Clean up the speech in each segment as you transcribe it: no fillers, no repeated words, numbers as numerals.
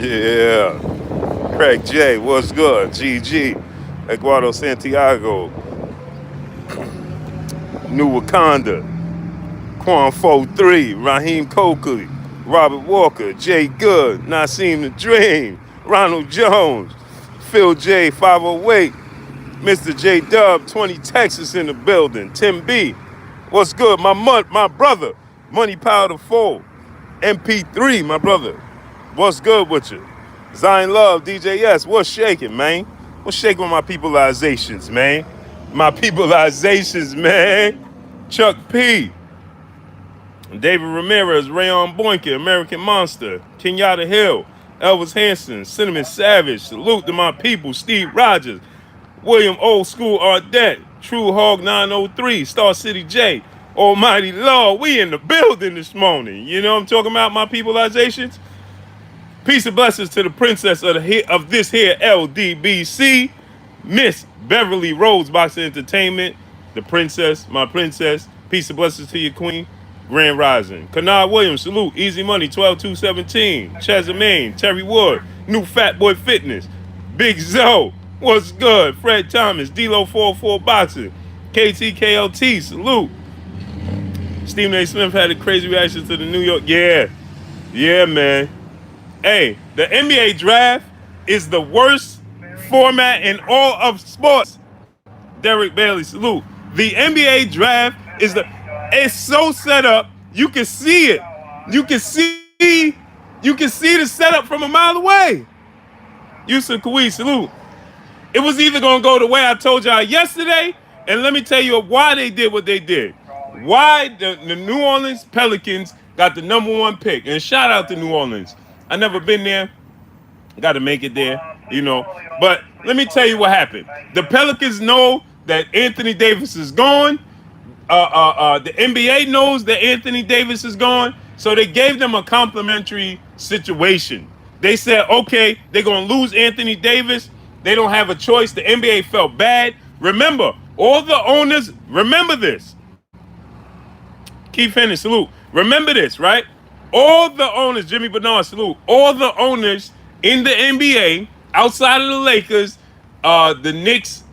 Yeah. Craig J, what's good? GG. Eduardo Santiago. New Wakanda. Quan Fo 3. Raheem Coakley. Robert Walker. Jay Good. Nassim the Dream. Ronald Jones. Phil J 508. Mr. J Dub 20 Texas in the building. Tim B. What's good? My brother. Money Power the Four. MP3, my brother. What's good with you? Zion Love, DJS, what's shaking, man? What's shaking with my peopleizations, man? My peopleizations, man. Chuck P. David Ramirez, Rayon Boinker, American Monster, Kenyatta Hill, Elvis Hanson, Cinnamon Savage, salute to my people, Steve Rogers, William Old School Ardette, True Hog 903, Star City J, Almighty Lord, we in the building this morning. You know what I'm talking about, my peopleizations? Peace and blessings to the princess of this here LDBC, Miss Beverly Rhodes Boxing Entertainment, the princess, my princess. Peace and blessings to your queen, Grand Rising. Kanard Williams, salute. Easy Money, 12217. Chazamaine, Terry Wood, New Fat Boy Fitness, Big Zoe, what's good? Fred Thomas, D-Lo 404 Boxing, KTKLT, salute. Stephen A. Smith had a crazy reaction to the New York. Yeah, man. Hey, the NBA draft is the worst format in all of sports. Derek Bailey, salute. The NBA draft it's so set up, you can see it. You can see the setup from a mile away. Yusuf Kawhi, salute. It was either going to go the way I told y'all yesterday, and let me tell you why they did what they did. Why the New Orleans Pelicans got the #1 pick. And shout out to New Orleans. I never been there. Got to make it there, you know. But let me tell you what happened. The Pelicans know that Anthony Davis is gone. The NBA knows that Anthony Davis is gone. So they gave them a complimentary situation. They said, okay, they're going to lose Anthony Davis. They don't have a choice. The NBA felt bad. Remember, all the owners, remember this. Keith Henry, salute. Remember this, right? All the owners, Jimmy Bernard, salute. All the owners in the NBA, outside of the Lakers, the Knicks,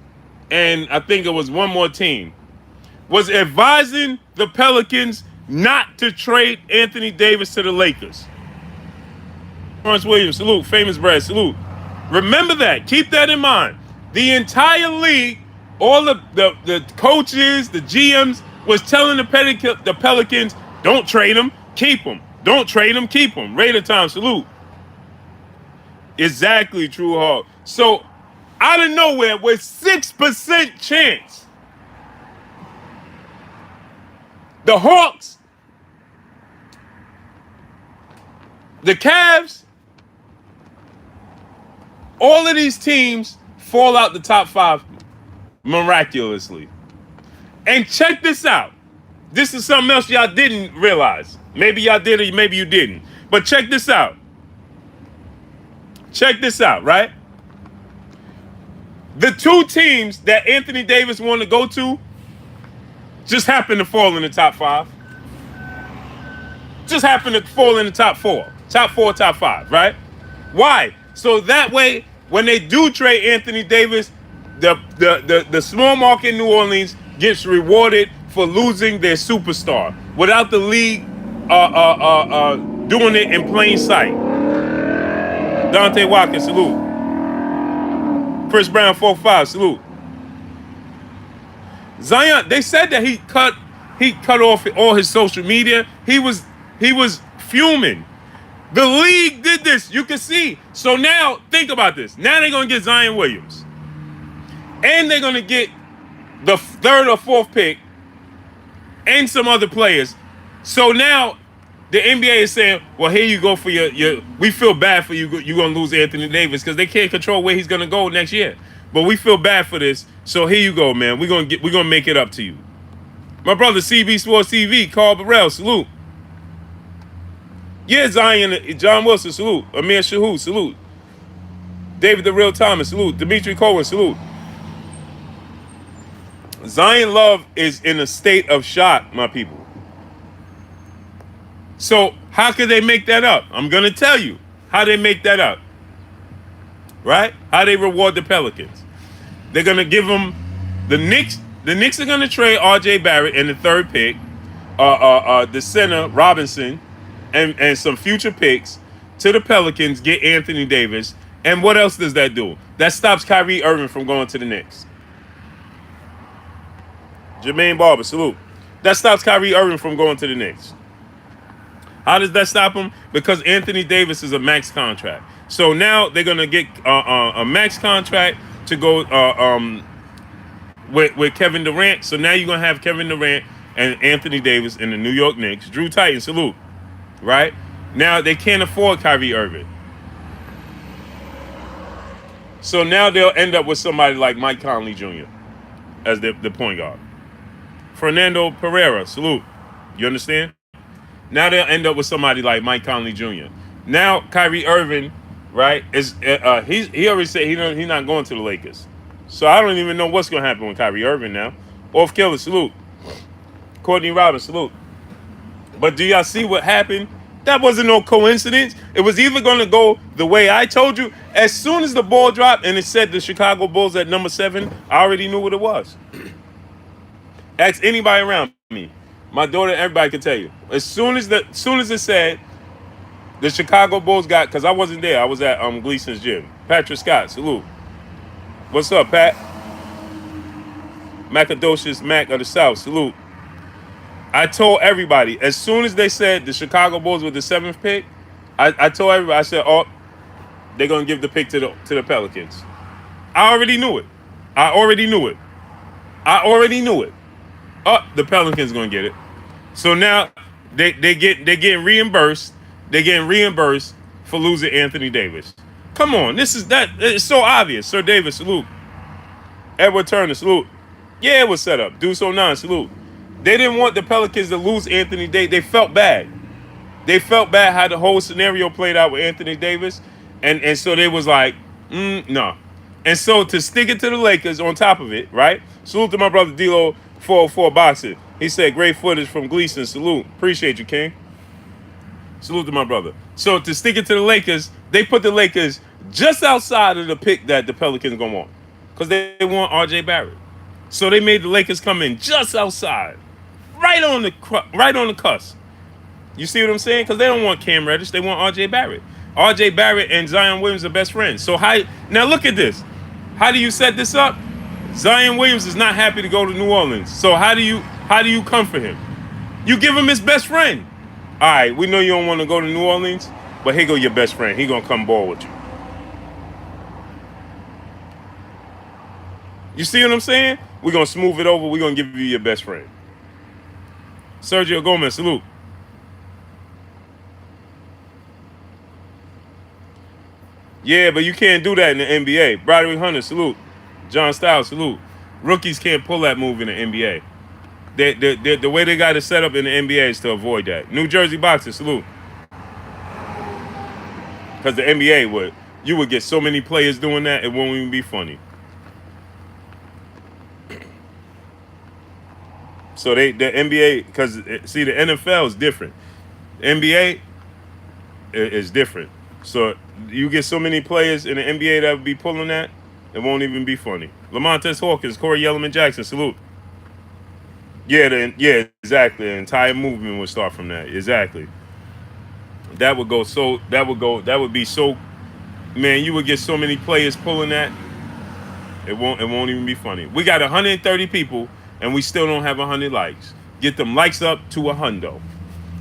and I think it was one more team, was advising the Pelicans not to trade Anthony Davis to the Lakers. Lawrence Williams, salute. Famous Brad, salute. Remember that. Keep that in mind. The entire league, all the coaches, the GMs, was telling the Pelicans, don't trade him, keep him. Don't trade him, keep him. Raider time, salute. Exactly, True Hawk. So, out of nowhere, with 6% chance, the Hawks, the Cavs, all of these teams fall out the top 5 miraculously. And check this out. This is something else y'all didn't realize. Maybe y'all did or maybe you didn't. But check this out. Check this out, right? The 2 teams that Anthony Davis wanted to go to just happened to fall in the top 5. Just happened to fall in the top 4. Top 4, top 5, right? Why? So that way, when they do trade Anthony Davis, the small market New Orleans gets rewarded for losing their superstar without the league doing it in plain sight. Dante Watkins, salute. Chris Brown, 4-5, salute. Zion, they said that he cut off all his social media. He was fuming. The league did this. You can see. So now, think about this. Now they're going to get Zion Williams. And they're going to get the 3rd or 4th pick and some other players. So now the NBA is saying, well, here you go for your we feel bad for you. You're going to lose Anthony Davis because they can't control where he's going to go next year. But we feel bad for this. So here you go, man. We're going to make it up to you. My brother, CB Sports TV, Carl Burrell, salute. Yeah, Zion, John Wilson, salute. Amir Shahu, salute. David the Real Thomas, salute. Dimitri Cohen, salute. Zion Love is in a state of shock, my people. So how could they make that up? I'm going to tell you how they make that up. right? How they reward the Pelicans? They're gonna give them the Knicks. The Knicks are gonna trade R.J. Barrett in the third pick, the center Robinson, and some future picks to the Pelicans. Get Anthony Davis, and what else does that do? That stops Kyrie Irving from going to the Knicks. Jermaine Barber, salute. That stops Kyrie Irving from going to the Knicks. How does that stop him? Because Anthony Davis is a max contract. So now they're gonna get a max contract to go with Kevin Durant. So now you're gonna have Kevin Durant and Anthony Davis in the New York Knicks. Drew Titan, salute. Right? Now they can't afford Kyrie Irving. So now they'll end up with somebody like Mike Conley Jr. as the point guard. Fernando Pereira, salute. You understand? Now they'll end up with somebody like Mike Conley Jr. Now Kyrie Irving, right, is he already said he's not going to the Lakers. So I don't even know what's going to happen with Kyrie Irving now. Off Killer, salute. Courtney Robbins, salute. But do y'all see what happened? That wasn't no coincidence. It was either going to go the way I told you. As soon as the ball dropped and it said the Chicago Bulls at number 7, I already knew what it was. Ask anybody around me. My daughter, everybody can tell you. As soon as it said the Chicago Bulls got, because I wasn't there. I was at Gleason's gym. Patrick Scott, salute. What's up, Pat? Macadocious Mac of the South, salute. I told everybody, as soon as they said the Chicago Bulls were the 7th pick, I told everybody, I said, oh, they're going to give the pick to the Pelicans. I already knew it. Oh, the Pelicans going to get it. So now they're getting reimbursed. They're getting reimbursed for losing Anthony Davis. Come on, it's so obvious. Sir Davis, salute. Edward Turner, salute. Yeah, it was set up. Deuce 09, salute. They didn't want the Pelicans to lose Anthony Davis. They felt bad. They felt bad how the whole scenario played out with Anthony Davis. And so they was like, no. And so to stick it to the Lakers on top of it, right? Salute to my brother D-Lo 404 Boxer. He said, great footage from Gleason. Salute. Appreciate you, King. Salute to my brother. So to stick it to the Lakers, they put the Lakers just outside of the pick that the Pelicans going to want. Because they want R.J. Barrett. So they made the Lakers come in just outside. Right on the cusp. You see what I'm saying? Because they don't want Cam Reddish. They want R.J. Barrett. R.J. Barrett and Zion Williams are best friends. So now look at this. How do you set this up? Zion Williams is not happy to go to New Orleans. So how do you comfort him? You give him his best friend. All right, we know you don't want to go to New Orleans, but here go your best friend. He gonna come ball with you. You see what I'm saying? We're gonna smooth it over. We're gonna give you your best friend. Sergio Gomez, salute. Yeah, but you can't do that in the NBA. Broderick Hunter, salute. John Styles, salute. Rookies can't pull that move in the NBA. The way they got it set up in the NBA is to avoid that. New Jersey Boxer, salute. Because the NBA you would get so many players doing that, it won't even be funny. So the NBA, because see, the NFL is different. The NBA is different. So you get so many players in the NBA that would be pulling that, it won't even be funny. Lamontes Hawkins, Corey Yellerman Jackson, salute. Yeah, exactly. The entire movement would start from that. Exactly. That would be so, man, you would get so many players pulling that, it won't even be funny. We got 130 people and we still don't have 100 likes. Get them likes up to 100.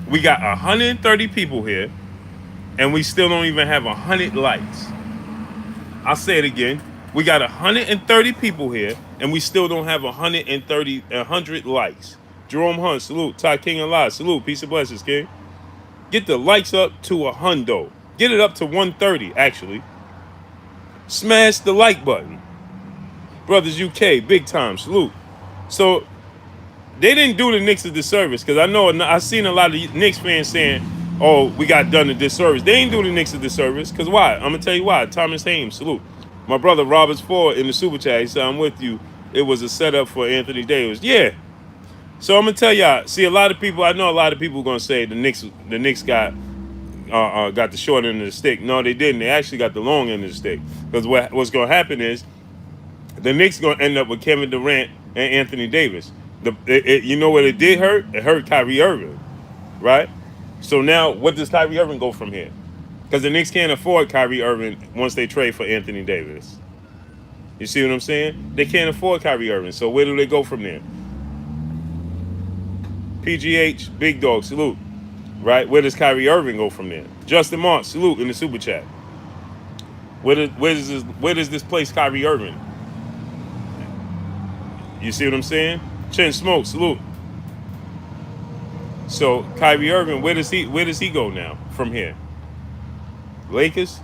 We got 130 people here and we still don't even have 100 likes. I'll say it again. We got 130 people here, and we still don't have 100 likes. Jerome Hunt, salute. Ty King Alive, salute. Peace and blessings, King. Get the likes up to 100. Get it up to 130, actually. Smash the like button. Brothers UK, big time, salute. So, they didn't do the Knicks a disservice, because I've seen a lot of Knicks fans saying, oh, we got done a disservice. They ain't do the Knicks a disservice, because why? I'm going to tell you why. Thomas Hames, salute. My brother Roberts Ford in the super chat, he said, I'm with you. It was a setup for Anthony Davis. Yeah. So I'm going to tell y'all, see, I know a lot of people are going to say the Knicks got got the short end of the stick. No, they didn't. They actually got the long end of the stick. Because what's going to happen is the Knicks going to end up with Kevin Durant and Anthony Davis. You know what it did hurt? It hurt Kyrie Irving, right? So now, what does Kyrie Irving go from here? Because the Knicks can't afford Kyrie Irving once they trade for Anthony Davis. You see what I'm saying? They can't afford Kyrie Irving. So where do they go from there? PGH, Big Dog, salute. Right? Where does Kyrie Irving go from there? Justin Mark, salute in the super chat. Where does this place Kyrie Irving? You see what I'm saying? Chin Smoke, salute. So Kyrie Irving, where does he go now from here? Lakers?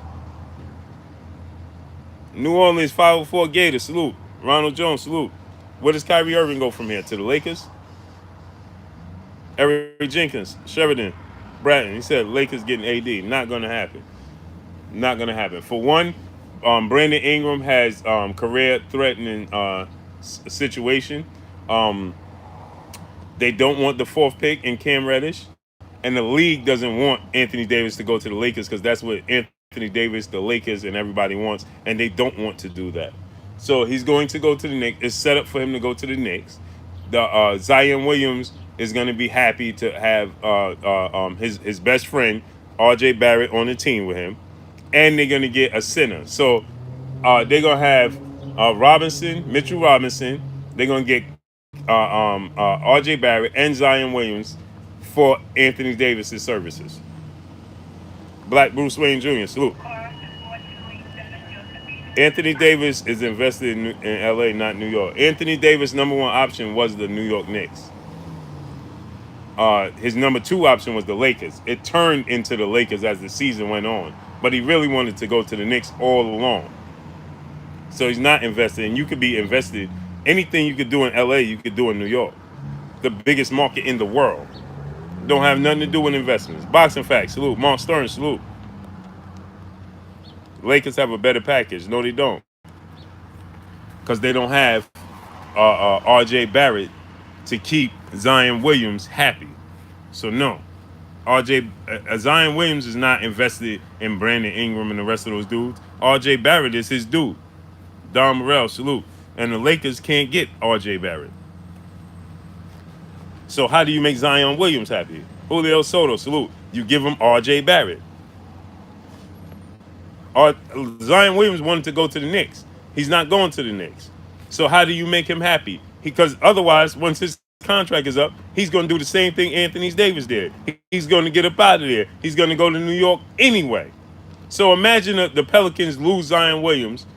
New Orleans 504 Gators, salute. Ronald Jones, salute. Where does Kyrie Irving go from here? To the Lakers? Eric Jenkins, Sheridan, Bratton, he said Lakers getting AD. Not going to happen. Not going to happen. For one, Brandon Ingram has career-threatening situation. They don't want the fourth pick in Cam Reddish. And the league doesn't want Anthony Davis to go to the Lakers because that's what Anthony Davis, the Lakers, and everybody wants. And they don't want to do that. So he's going to go to the Knicks. It's set up for him to go to the Knicks. The Zion Williams is going to be happy to have his best friend, R.J. Barrett, on the team with him. And they're going to get a center. So they're going to have Mitchell Robinson. They're going to get R.J. Barrett and Zion Williams for Anthony Davis' services. Black Bruce Wayne Jr., salute. Anthony Davis is invested in L.A., not New York. Anthony Davis' number one option was the New York Knicks. His number two option was the Lakers. It turned into the Lakers as the season went on. But he really wanted to go to the Knicks all along. So he's not invested. And you could be invested. Anything you could do in L.A., you could do in New York. The biggest market in the world. Don't have nothing to do with investments. Boxing Facts, salute. Mark Stern, salute. Lakers have a better package. No, they don't. Because they don't have R.J. Barrett to keep Zion Williams happy. So no. Zion Williams is not invested in Brandon Ingram and the rest of those dudes. R.J. Barrett is his dude. Don Morrell, salute. And the Lakers can't get R.J. Barrett. So how do you make Zion Williams happy? Julio Soto, salute. You give him R.J. Barrett. Zion Williams wanted to go to the Knicks. He's not going to the Knicks. So how do you make him happy? Because otherwise, once his contract is up, he's going to do the same thing Anthony Davis did. He's going to get up out of there. He's going to go to New York anyway. So imagine the Pelicans lose Zion Williams,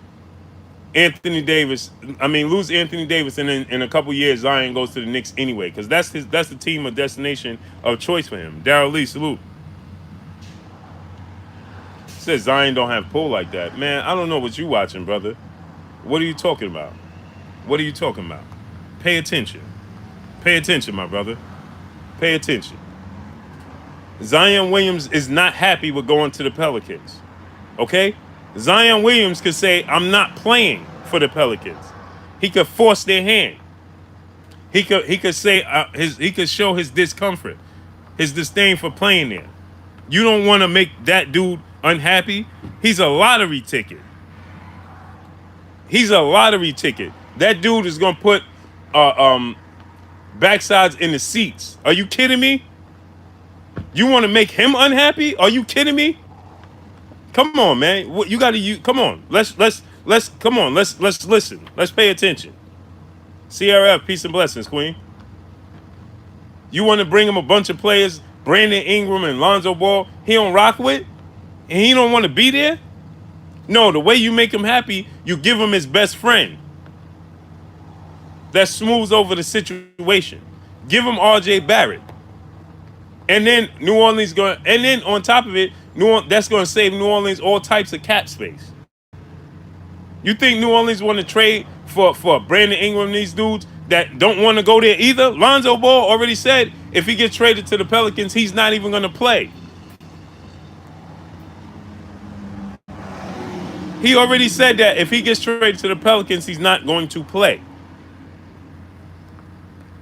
lose Anthony Davis, and then in a couple years, Zion goes to the Knicks anyway, because that's the team of destination of choice for him. Darryl Lee, salute. Says Zion don't have pull like that. Man, I don't know what you watching, brother. What are you talking about? What are you talking about? Pay attention. Pay attention, my brother. Pay attention. Zion Williams is not happy with going to the Pelicans. Okay? Zion Williams could say, I'm not playing for the Pelicans. He could force their hand. He could say he could show his discomfort, his disdain for playing there. You don't want to make that dude unhappy. He's a lottery ticket. He's a lottery ticket. That dude is gonna put backsides in the seats. Are you kidding me? You want to make him unhappy? Are you kidding me? Come on, man. What you got to use? Come on. Let's come on. Let's listen. Let's pay attention. CRF, peace and blessings, Queen. You want to bring him a bunch of players, Brandon Ingram and Lonzo Ball, he don't rock with, and he don't want to be there? No, the way you make him happy, you give him his best friend. That smooths over the situation. Give him R.J. Barrett. And then New Orleans and then on top of it, that's going to save New Orleans all types of cap space. You think New Orleans want to trade for Brandon Ingram and these dudes that don't want to go there either? Lonzo Ball already said if he gets traded to the Pelicans, he's not even going to play. He already said that if he gets traded to the Pelicans, he's not going to play.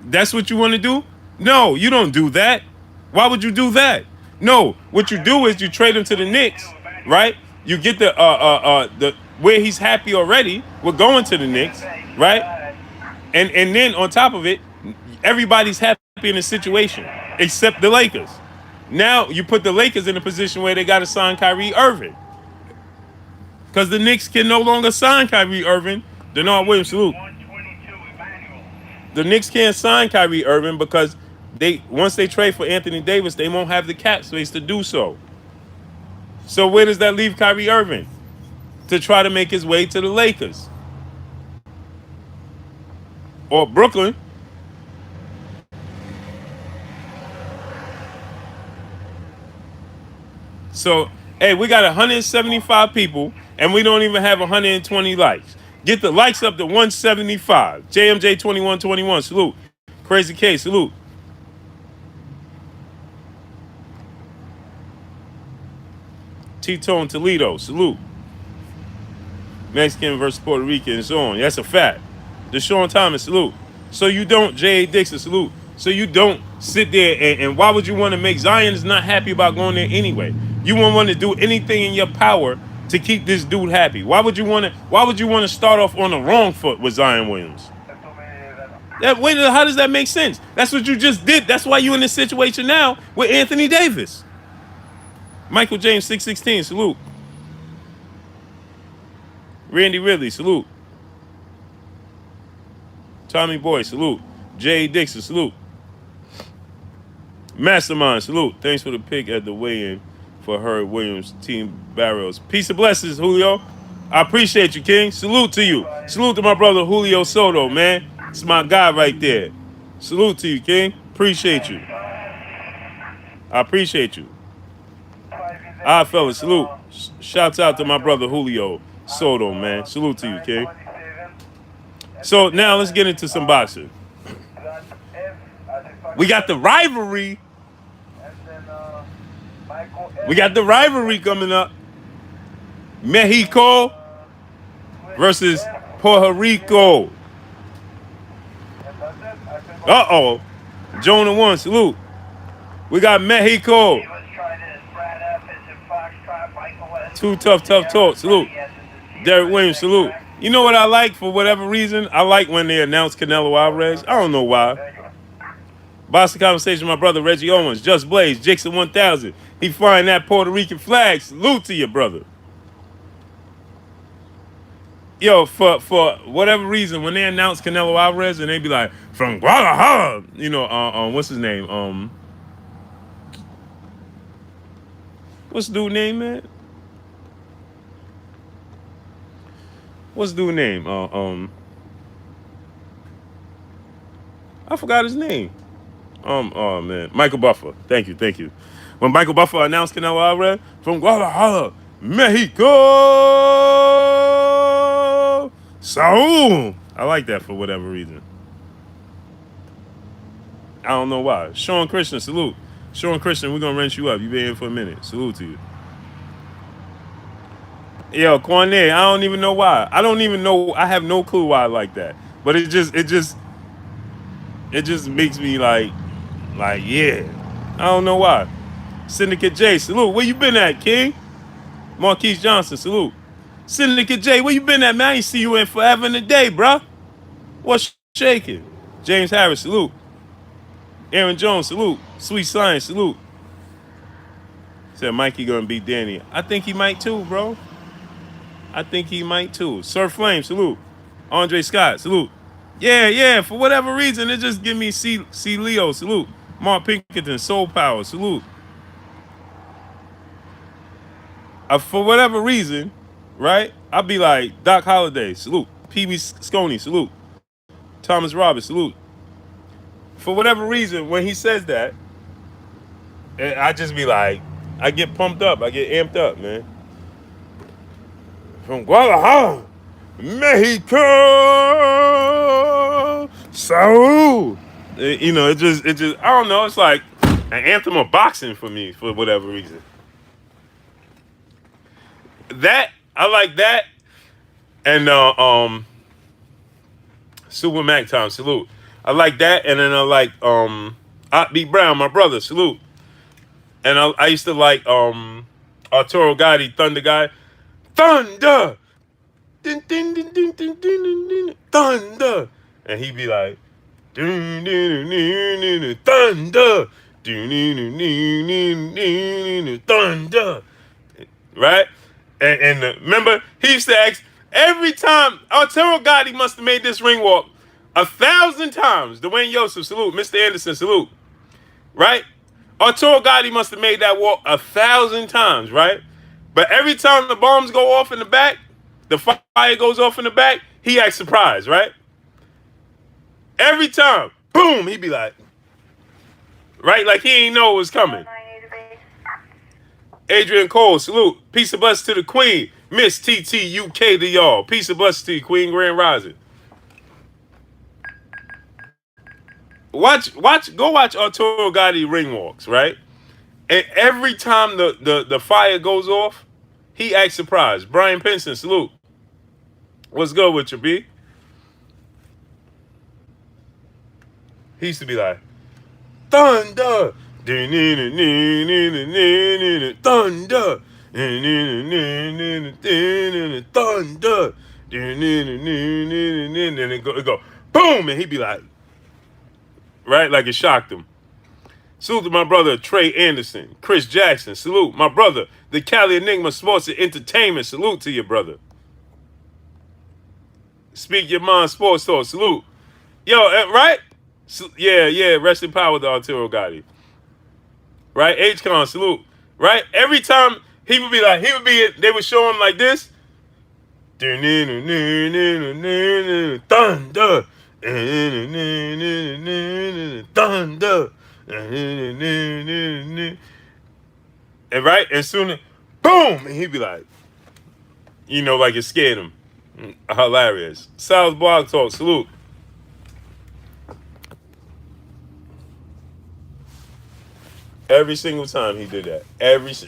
That's what you want to do? No, you don't do that. Why would you do that? No, what you do is you trade him to the Knicks, right? You get the where he's happy already. We're going to the Knicks, right? And then on top of it, everybody's happy in the situation except the Lakers. Now you put the Lakers in a position where they got to sign Kyrie Irving because the Knicks can no longer sign Kyrie Irving. Denard Williams, salute. The Knicks can't sign Kyrie Irving because they once they trade for Anthony Davis, they won't have the cap space to do so. So where does that leave Kyrie Irving? To try to make his way to the Lakers or Brooklyn. So, hey, we got 175 people and we don't even have 120 likes. Get the likes up to 175. JMJ 2121, salute. Crazy K, salute. T-Tone Toledo, salute. Mexican versus Puerto Rican and so on. That's a fact. Deshaun Thomas, salute. So you don't, J.A. Dixon, salute. So you don't sit there and why would you want to make Zion is not happy about going there anyway? You won't want to do anything in your power to keep this dude happy. Why would you want to start off on the wrong foot with Zion Williams? How does that make sense? That's what you just did. That's why you're in this situation now with Anthony Davis. Michael James 616, salute. Randy Ridley, salute. Tommy Boy, salute. J. Dixon, salute. Mastermind, salute. Thanks for the pick at the weigh-in for Herb Williams, Team Barrows. Peace and blessings, Julio. I appreciate you, King. Salute to you. Salute to my brother Julio Soto, man. It's my guy right there. Salute to you, King. Appreciate you. I appreciate you. All right, fellas, salute. Shouts out to my brother Julio Soto, man. Salute to you, King. So now let's get into some boxing. We got the rivalry. We got the rivalry coming up. Mexico versus Puerto Rico. Uh-oh. Jonah 1, salute. We got Mexico. Two tough talk, salute. Derek Williams, salute. You know what I like for whatever reason? I like when they announce Canelo Alvarez. I don't know why. Boston Conversation, my brother Reggie Owens, Just Blaze, Jackson 1000. He flying that Puerto Rican flag. Salute to you, brother. Yo, for whatever reason, when they announce Canelo Alvarez and they be like, from Guadalajara, what's his name? What's the dude name, man? What's the dude name? I forgot his name. Oh man, Michael Buffer. Thank you. When Michael Buffer announced Canelo Alvarez from Guadalajara, Mexico, Saul. I like that for whatever reason. I don't know why. Sean Christian, salute. Sean Christian, we're gonna wrench you up. You been here for a minute. Salute to you. Yo, Cornet, I don't even know why. I don't even know. I have no clue why I like that. But it just makes me like, yeah. I don't know why. Syndicate J, salute. Where you been at, King? Marquise Johnson, salute. Syndicate J, where you been at, man? I ain't see you in forever and a day, bruh. What's shaking? James Harris, salute. Aaron Jones, salute. Sweet Science, salute. Said Mikey gonna beat Danny. I think he might too, bro. I think he might too. Sir Flame, salute. Andre Scott, salute. Yeah, for whatever reason, it just give me C Leo, salute. Mark Pinkerton, Soul Power, salute. For whatever reason, right? I'll be like, Doc Holliday, salute. P.B. Sconey, salute. Thomas Roberts, salute. For whatever reason, when he says that, I just be like, I get pumped up. I get amped up, man. From Guadalajara, Mexico, Saul. It just, I don't know. It's like an anthem of boxing for me for whatever reason. That, I like that. And Super Mac Time, salute. I like that, and then I like B Brown, my brother, salute. And I used to like Arturo Gotti, Thunder guy. Thunder! Din, din, din, din, din, din, din, din, thunder! And he'd be like, dun, dun, dun, dun, dun, dun, thunder! Dun, dun, dun, dun, dun, dun, dun, thunder! Right? Remember, he used to ask every time. Arturo Gotti must have made this ring walk 1,000 times. Dwayne Yosef, salute. Mr. Anderson, salute. Right? Arturo Gotti must have made that walk 1,000 times, right? But every time the bombs go off in the back, the fire goes off in the back, he acts surprised, right? Every time, boom, he'd be like, right? Like he ain't know it was coming. Adrian Cole, salute. Peace of blessings to the Queen. Miss TTUK to y'all. Peace of blessings to you, Queen Grand Rising. Go watch Arturo Gotti ring walks, right? And every time the fire goes off, he acts surprised. Brian Pinson, salute. What's good with you, B? He used to be like, thunder, thunder, thunder, then it go boom, and he'd be like, right, like it shocked him. Salute to my brother Trey Anderson, Chris Jackson. Salute my brother, the Cali Enigma Sports and Entertainment. Salute to your brother. Speak Your Mind Sports Talk. Salute. Yo, right? Yeah. Rest in power to Arturo Gotti. Right? H-Con, salute. Right? Every time they would show him like this. Thunder. Thunder. And right? And soon, boom! And he'd be like, like it scared him. Hilarious. Sal's Blog Talk, salute. Every single time he did that.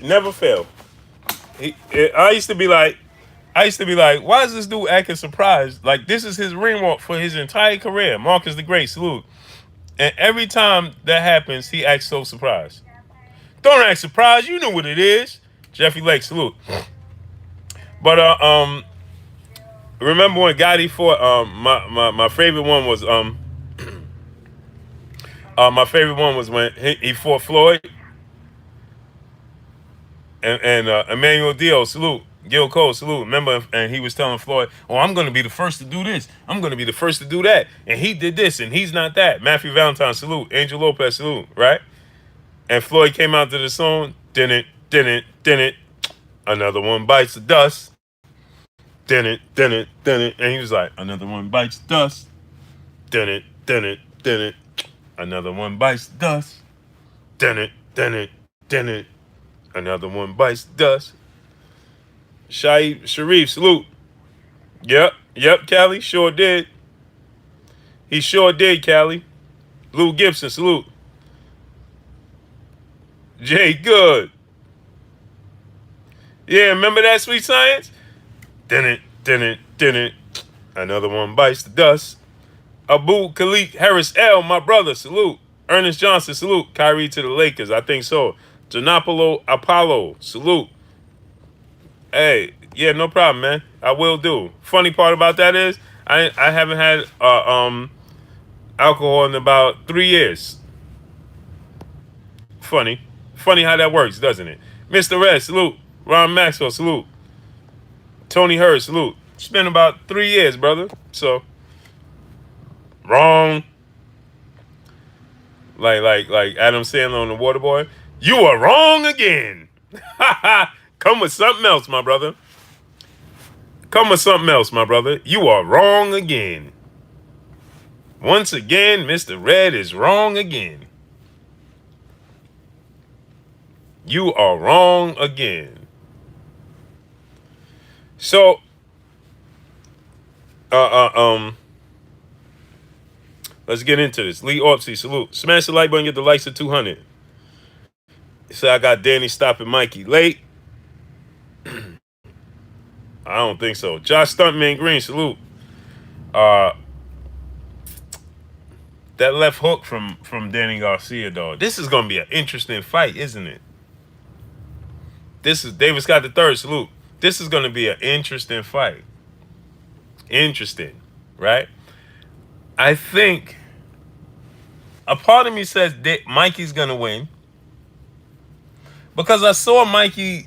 Never failed. I used to be like, why is this dude acting surprised? Like, this is his ring walk for his entire career. Marcus the Great, salute. And every time that happens, he acts so surprised. Don't act surprised. You know what it is. Jeffrey Lake, salute. But remember when Gotti fought? My favorite one was when he fought Floyd and Emmanuel Diaz, salute. Gil Cole, salute. Remember, and he was telling Floyd, "Oh, I'm going to be the first to do this. I'm going to be the first to do that." And he did this, and he's not that. Matthew Valentine, salute. Angel Lopez, salute. Right? And Floyd came out to the song, didn't. Another one bites the dust. Didn't. And he was like, another one bites the dust. Didn't. Another one bites the dust. Didn't. Another one bites the dust. Shaib Sharif, salute. Yep, Callie, sure did. He sure did, Callie. Lou Gibson, salute. Jay Good. Yeah, remember that, Sweet Science? Didn't. Another one bites the dust. Abu Khalik Harris L, my brother, salute. Ernest Johnson, salute. Kyrie to the Lakers, I think so. Janopolo Apollo, salute. Hey, yeah, no problem, man. I will do. Funny part about that is I haven't had alcohol in about 3 years. Funny how that works, doesn't it? Mr. Red, salute. Ron Maxwell, salute. Tony Hurd, salute. It's been about 3 years, brother. So wrong. Like Adam Sandler on The Waterboy. You are wrong again. Come with something else, my brother. You are wrong again. Once again, Mr. Red is wrong again. You are wrong again. So, let's get into this. Lee Orpsey, salute. Smash the like button, get the likes of 200. So I got Danny stopping Mikey late. I don't think so. Josh Stuntman Green, salute. That left hook from Danny Garcia, dog. This is gonna be an interesting fight, isn't it? This is David Scott the third. Salute. This is going to be an interesting fight. Interesting, right? I think a part of me says that Mikey's going to win because I saw Mikey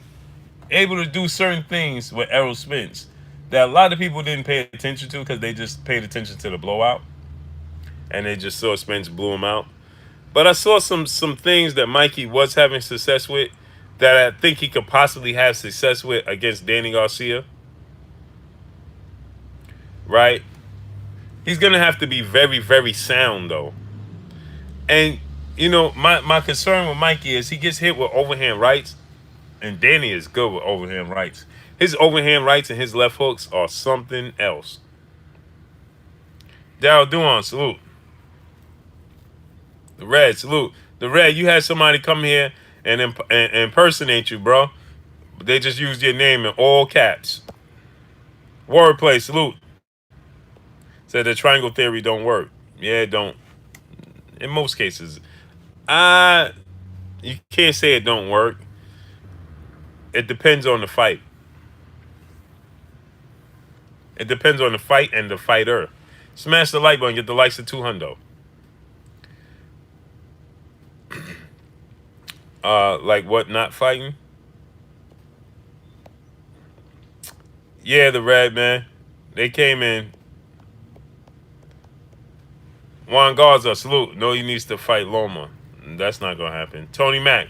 able to do certain things with Errol Spence that a lot of people didn't pay attention to because they just paid attention to the blowout and they just saw Spence blew him out. But I saw some things that Mikey was having success with that I think he could possibly have success with against Danny Garcia. Right? He's gonna have to be very, very sound though. And you know, my concern with Mikey is he gets hit with overhand rights, and Danny is good with overhand rights. His overhand rights and his left hooks are something else. Daryl Duan, salute. The Red, salute. The Red, you had somebody come here and impersonate you, bro. But they just used your name in all caps. Wordplay, salute. Said the triangle theory don't work. Yeah, it don't. In most cases. You can't say it don't work. It depends on the fight. It depends on the fight and the fighter. Smash the like button, get the likes of 200. Like what, not fighting? Yeah, the Red, man. They came in. Juan Garza, salute. No, he needs to fight Loma. That's not going to happen. Tony Mack,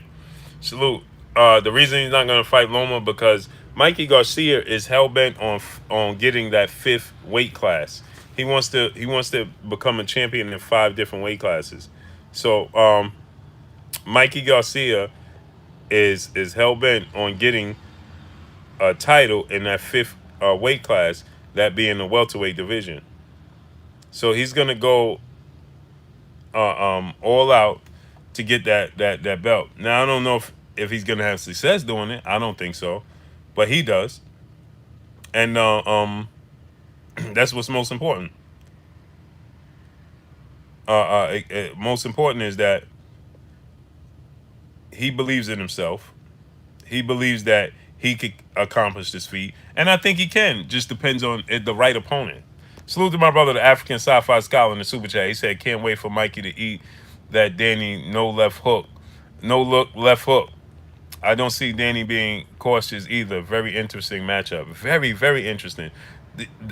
salute. The reason he's not going to fight Loma because Mikey Garcia is hell-bent on getting that 5th weight class. He wants to become a champion in 5 different weight classes. So Mikey Garcia is hell-bent on getting a title in that 5th weight class, that being the welterweight division. So he's going to go all out to get that belt. Now I don't know if he's gonna have success doing it. I don't think so, but he does, and that's what's most important. Most important is that he believes in himself. He believes that he could accomplish this feat, and I think he can. Just depends on the right opponent. Salute to my brother, the African Sci-Fi Scholar in the Super Chat. He said, can't wait for Mikey to eat that Danny no left hook. No look left hook. I don't see Danny being cautious either. Very interesting matchup. Very, very interesting.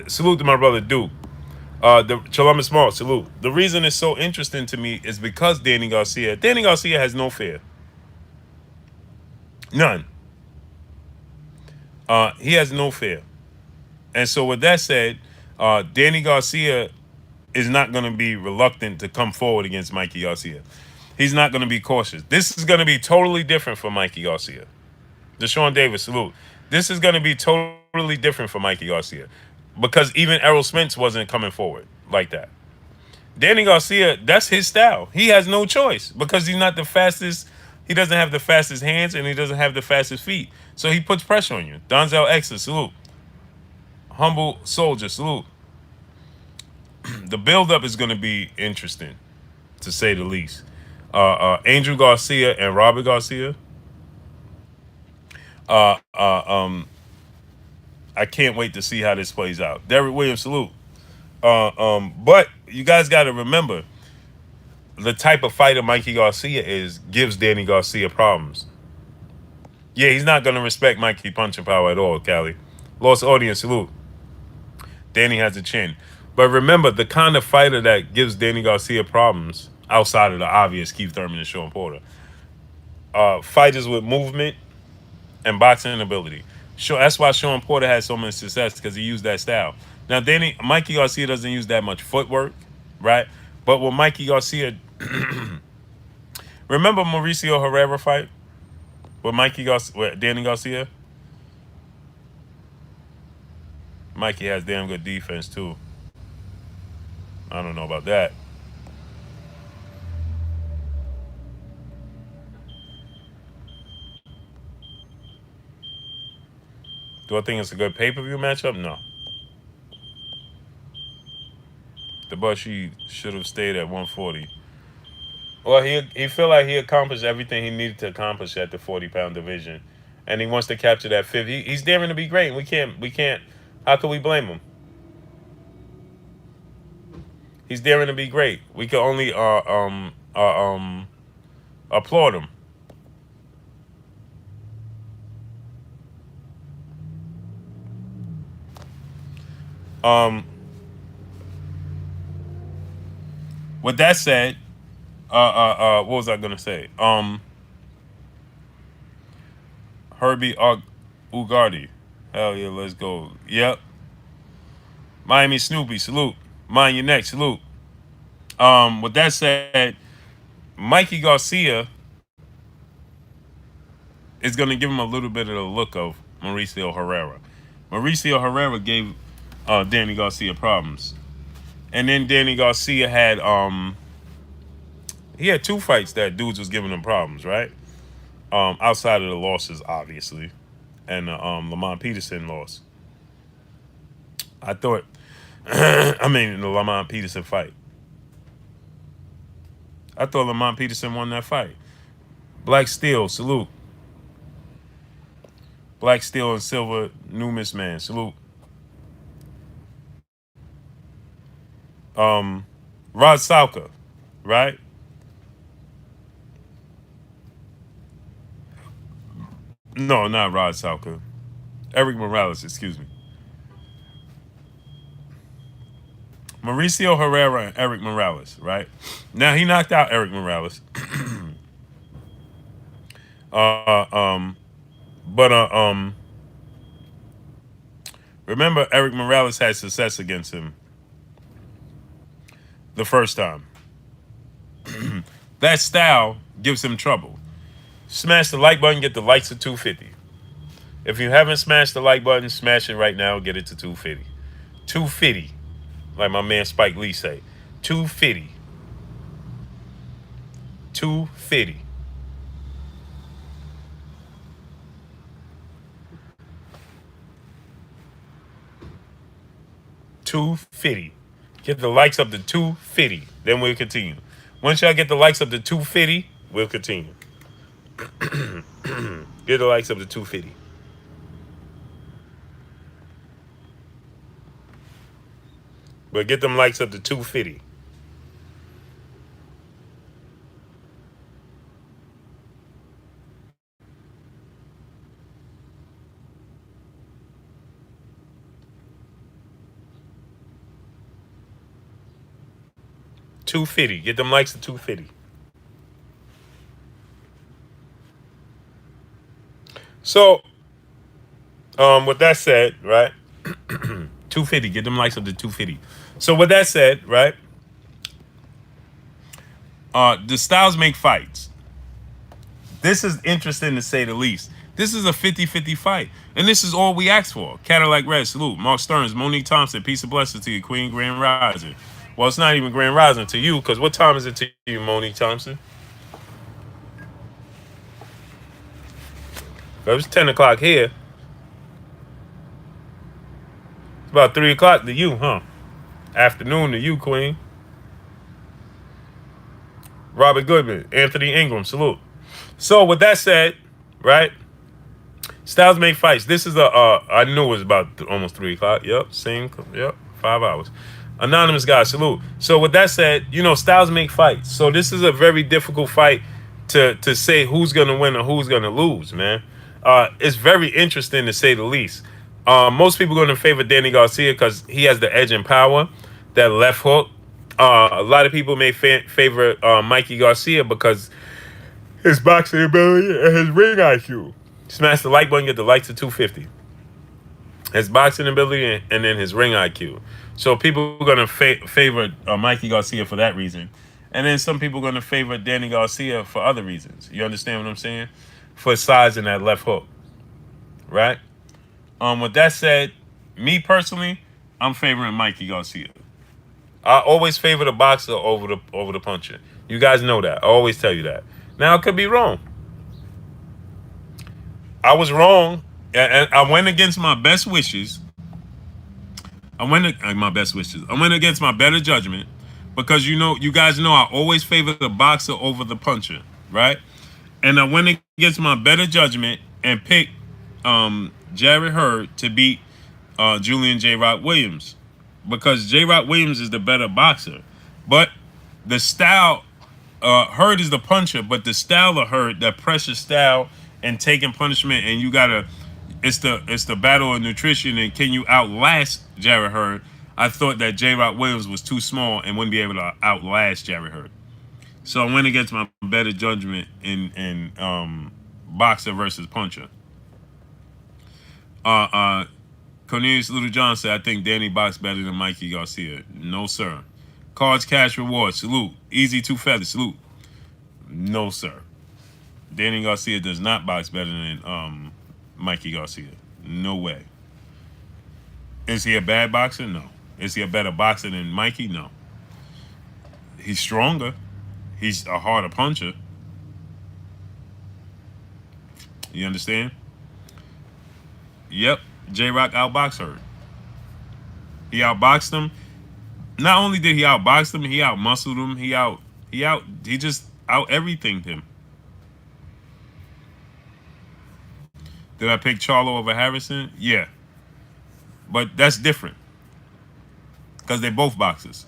Salute to my brother, Duke. The Columbus Small, salute. The reason it's so interesting to me is because Danny Garcia has no fear. None. He has no fear. And so with that said, Danny Garcia is not going to be reluctant to come forward against Mikey Garcia. He's not going to be cautious. This is going to be totally different for Mikey Garcia. Deshaun Davis, salute. This is going to be totally different for Mikey Garcia because even Errol Spence wasn't coming forward like that. Danny Garcia, that's his style. He has no choice because he's not the fastest. He doesn't have the fastest hands and he doesn't have the fastest feet. So he puts pressure on you. Donzel Exer, salute. Humble Soldier, salute. The build-up is going to be interesting, to say the least. Angel Garcia and Robert Garcia. I can't wait to see how this plays out. Derek Williams, salute. But you guys got to remember, the type of fighter Mikey Garcia is gives Danny Garcia problems. Yeah, he's not going to respect Mikey punching power at all, Cali. Lost audience, salute. Danny has a chin. But remember, the kind of fighter that gives Danny Garcia problems, outside of the obvious Keith Thurman and Sean Porter, fighters with movement and boxing ability. That's why Sean Porter had so much success, because he used that style. Now, Mikey Garcia doesn't use that much footwork, right? But with Mikey Garcia, remember Mauricio Herrera fight with Danny Garcia? Mikey has damn good defense too. I don't know about that. Do I think it's a good pay-per-view matchup? No. The Bushi should have stayed at 140. Well, he felt like he accomplished everything he needed to accomplish at the 40-pound division. and he wants to capture that fifth. He's daring to be great. And we can't. How could we blame him? He's daring to be great. We can only applaud him. Um, with that said, what was I gonna say? Herbie Ugardi. Hell yeah, let's go. Yep. Miami Snoopy, salute. Mind your neck, salute. With that said, Mikey Garcia is gonna give him a little bit of the look of Mauricio Herrera. Mauricio Herrera gave Danny Garcia problems. And then Danny Garcia had he had two fights that dudes was giving him problems, right? Outside of the losses, obviously, and the Lamont Peterson loss. I thought, I mean, the Lamont Peterson fight. I thought Lamont Peterson won that fight. Black Steel, salute. Black Steel and Silver, Numis man, salute. Rod Salka, right? No, not Rod Salka. Eric Morales, excuse me. Mauricio Herrera and Eric Morales, right? Now he knocked out Eric Morales. uh, um, but remember Eric Morales had success against him the first time. That style gives him trouble. Smash the like button, get the likes to 250. If you haven't smashed the like button, smash it right now, get it to 250. 250, like my man Spike Lee say. 250. 250. $250. Get the likes up to 250. Then we'll continue. Once y'all get the likes up to 250, we'll continue. Get the likes up to 250. But get them likes up to 250. $250. Get them likes to 250. So, with that said, right? 250. Get them likes up to 250. So with that said, right? The styles make fights. This is interesting to say the least. This is a 50-50 fight. And this is all we asked for. Cadillac Red, salute. Mark Stearns, Monique Thompson, peace and blessings to you, Queen Grand Rising. Well, it's not even Grand Rising to you, because what time is it to you, Monique Thompson? It was 10 o'clock here. It's about 3 o'clock to you, huh? Afternoon to you, Queen. Robert Goodman, Anthony Ingram, salute. So with that said, right? Styles make fights. This is I knew it was about almost 3 o'clock. Yep, same. Yep, 5 hours. Anonymous guy, salute. So with that said, styles make fights. So this is a very difficult fight to say who's gonna win or who's gonna lose, man. It's very interesting to say the least. Most people are gonna favor Danny Garcia because he has the edge in power, that left hook. A lot of people may favor Mikey Garcia because his boxing ability and his ring IQ. Smash the like button, get the likes to 250. His boxing ability and then his ring IQ. So people are going to favor Mikey Garcia for that reason. And then some people are going to favor Danny Garcia for other reasons. You understand what I'm saying? For his size and that left hook. Right? With that said, me personally, I'm favoring Mikey Garcia. I always favor the boxer over the puncher. You guys know that. I always tell you that. Now, I could be wrong. I was wrong, and I went against my best wishes. I went against my better judgment because you guys know I always favor the boxer over the puncher, right? And I went against my better judgment, and pick Jared Hurd to beat Julian J. Rock Williams because J. Rock Williams is the better boxer. But the style, Hurd is the puncher, but the style of Hurd, that pressure style and taking punishment, and you gotta, it's the battle of nutrition and can you outlast Jared Hurd? I thought that J. Rock Williams was too small and wouldn't be able to outlast Jared Hurd. So I went against my better judgment in boxer versus puncher. Uh, uh, Cornelius Little John said, I think Danny boxed better than Mikey Garcia. No, sir. Cards, cash, reward. Salute. Easy two feathers. Salute. No, sir. Danny Garcia does not box better than Mikey Garcia. No way. Is he a bad boxer? No. Is he a better boxer than Mikey? No. He's stronger. He's a harder puncher. You understand? Yep. J-Rock outboxed her. He outboxed him. Not only did he outbox him, he outmuscled him. He just out everythinged him. Did I pick Charlo over Harrison? Yeah. But that's different. Because they both boxers.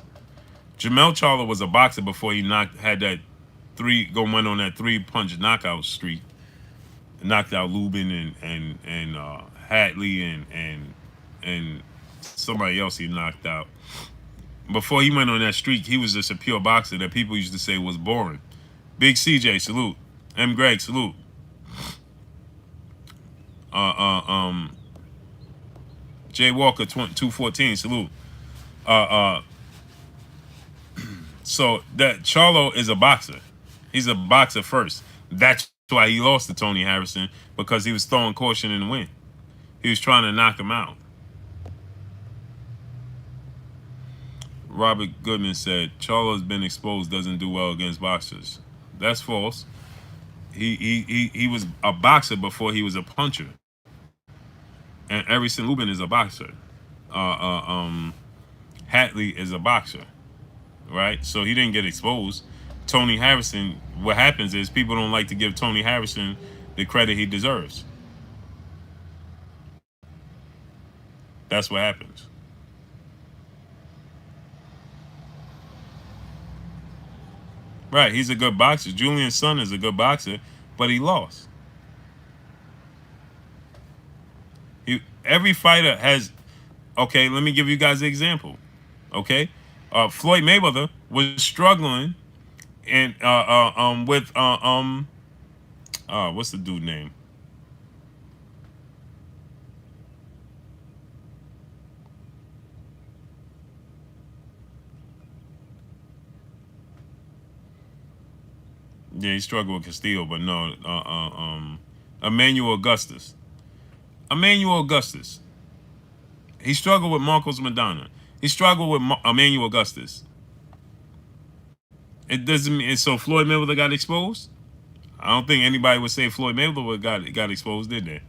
Jamel Charlo was a boxer before he had that went on that 3-punch knockout streak. Knocked out Lubin and Hatley and somebody else he knocked out. Before he went on that streak, he was just a pure boxer that people used to say was boring. Big CJ, salute. M. Greg, salute. Jay Walker, 214, salute. So that Charlo is a boxer. He's a boxer first. That's why he lost to Tony Harrison, because he was throwing caution in the wind. He was trying to knock him out. Robert Goodman said, Charlo's been exposed, doesn't do well against boxers. That's false. He was a boxer before he was a puncher. And Everson Lubin is a boxer. Hatley is a boxer. Right? So he didn't get exposed. Tony Harrison, what happens is people don't like to give Tony Harrison the credit he deserves. That's what happens. Right, he's a good boxer. Julian's son is a good boxer, but he lost. Every fighter has. Okay, let me give you guys an example. Okay, Floyd Mayweather was struggling, and with what's the dude name? Yeah, he struggled with Castillo, but no, Emmanuel Augustus. Emmanuel Augustus. He struggled with Marcos Madonna. He struggled with Emmanuel Augustus. It doesn't mean so. Floyd Mayweather got exposed. I don't think anybody would say Floyd Mayweather got exposed, did they?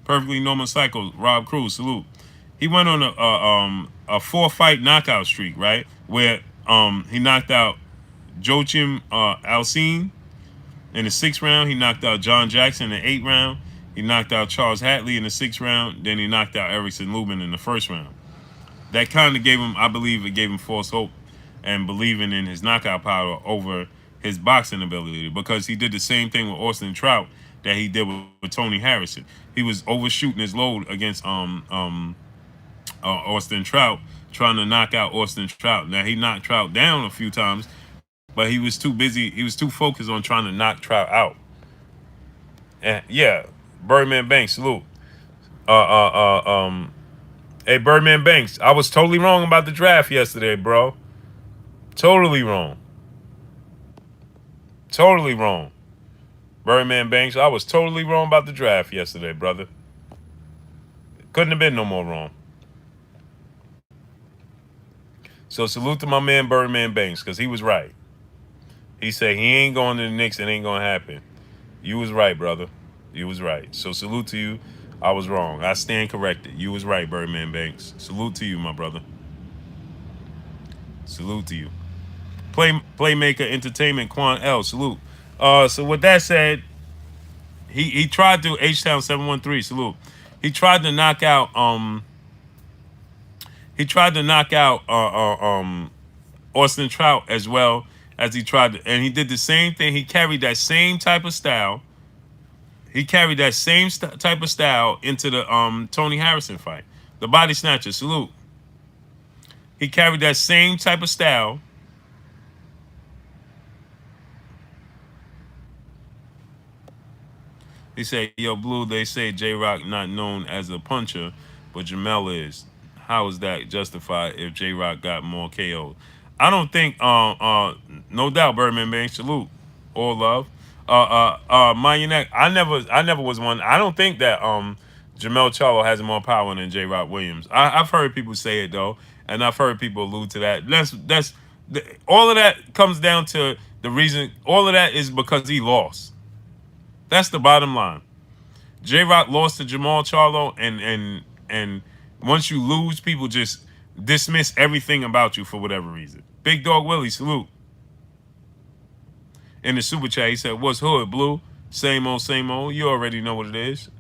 Perfectly Normal Cycle. Rob Cruz, salute. He went on a 4-fight knockout streak, right? Where he knocked out Joachim Alcine in the 6th round. He knocked out John Jackson in the 8th round. He knocked out Charles Hatley in the 6th round. Then he knocked out Erickson Lubin in the 1st round. That kind of gave him, I believe, it gave him false hope and believing in his knockout power over his boxing ability, because he did the same thing with Austin Trout that he did with Tony Harrison. He was overshooting his load against Austin Trout, trying to knock out Austin Trout. Now, he knocked Trout down a few times, but he was too busy. He was too focused on trying to knock Trout out. And yeah, Birdman Banks, salute. Hey, Birdman Banks, I was totally wrong about the draft yesterday, bro. Totally wrong. Totally wrong. Birdman Banks, I was totally wrong about the draft yesterday, brother. Couldn't have been no more wrong. So salute to my man Birdman Banks, because he was right. He said he ain't going to the Knicks, it ain't going to happen. You was right, brother. You was right. So salute to you. I was wrong. I stand corrected. You was right, Birdman Banks. Salute to you, my brother. Salute to you. Playmaker Entertainment, Quan L. Salute. So with that said, he tried to H Town 713 salute. He tried to knock out he tried to knock out Austin Trout as well as he tried to, and he did the same thing. He carried that same type of style. He carried that same type of style into the Tony Harrison fight, the body snatcher salute. He carried that same type of style. He said, "Yo, Blue, they say J Rock not known as a puncher, but Jamel is. How is that justified if J Rock got more KOs?" I don't think. No doubt, Birdman Bang, salute, all love. Marionette. I never was one. I don't think that Jamel Charlo has more power than J Rock Williams. I've heard people say it though, and I've heard people allude to that. All of that comes down to the reason. All of that is because he lost. That's the bottom line. J Rock lost to Jamal Charlo, and once you lose, people just dismiss everything about you for whatever reason. Big Dog Willie, salute. In the super chat, he said, "What's hood, Blue? Same old, same old. You already know what it is."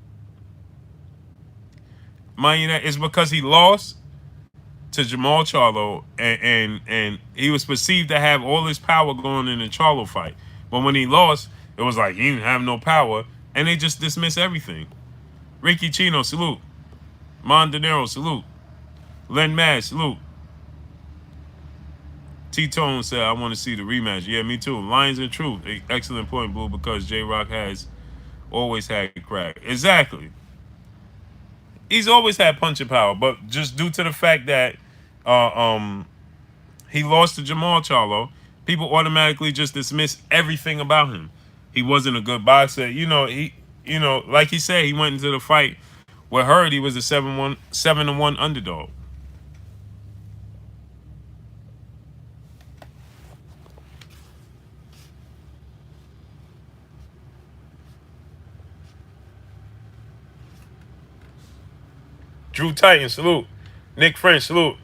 Mind you, that it's because he lost to Jamal Charlo, and he was perceived to have all his power going in the Charlo fight. But when he lost, it was like he didn't have no power, and they just dismiss everything. Ricky Chino, salute. Mon De Niro, salute. Len Mad, salute. T-Tone said, "I want to see the rematch." Yeah, me too. Lions and Truth. Excellent point, Blue, because J-Rock has always had crack. Exactly. He's always had punching power, but just due to the fact that uh, um, he lost to Jamal Charlo, people automatically just dismiss everything about him. He wasn't a good boxer. Like he said, he went into the fight with Hurd. He was a 7-1 underdog. Drew Titan, salute. Nick French, salute.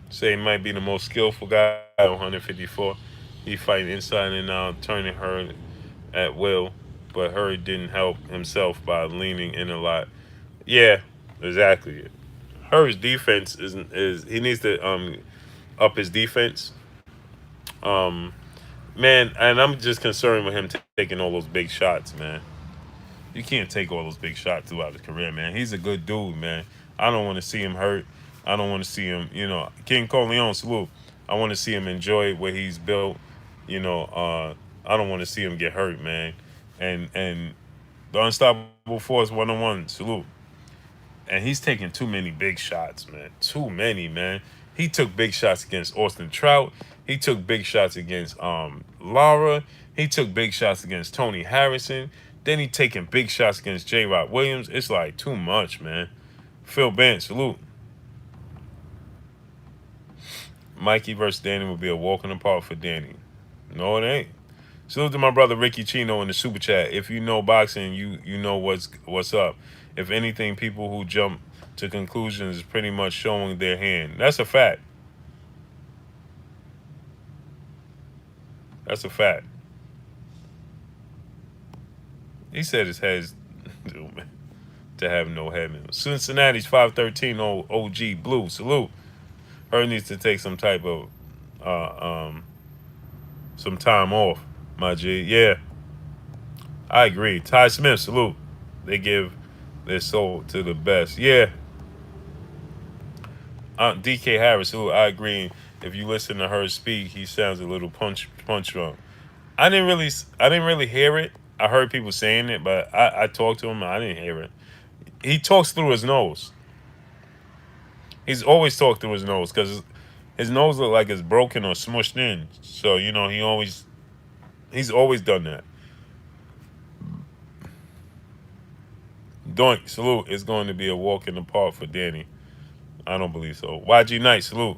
Say he might be the most skillful guy at 154. He fighting inside and out, turning Hurd at will, but Hurd didn't help himself by leaning in a lot. Yeah, exactly. Hurd's defense is he needs to up his defense. Um, man, and I'm just concerned with him taking all those big shots, man. You can't take all those big shots throughout his career, man. He's a good dude, man. I don't want to see him hurt. I don't want to see him, King Corleone, salute. I want to see him enjoy what he's built. I don't want to see him get hurt, man. And the Unstoppable Force 101, salute. And he's taking too many big shots, man. Too many, man. He took big shots against Austin Trout. He took big shots against Lara. He took big shots against Tony Harrison. Then he taking big shots against J. Rock Williams. It's like too much, man. Phil Bent, salute. Mikey versus Danny will be a walk in the park for Danny. No, it ain't. Salute to my brother Ricky Chino in the super chat. If you know boxing, you know what's up. If anything, people who jump to conclusions is pretty much showing their hand. That's a fact. That's a fact. He said his head's to have no head. Cincinnati's 513 OG Blue. Salute. Her needs to take some type of some time off, my G. Yeah, I agree. Ty Smith, salute. They give their soul to the best. Yeah. DK Harris, salute. I agree. If you listen to her speak, he sounds a little punch drunk. I didn't really hear it. I heard people saying it, but I talked to him. I didn't hear it. He talks through his nose. He's always talked through his nose because his nose look like it's broken or smushed in. So he's always done that. Doink, salute. It's going to be a walk in the park for Danny. I don't believe so. YG Knight, salute.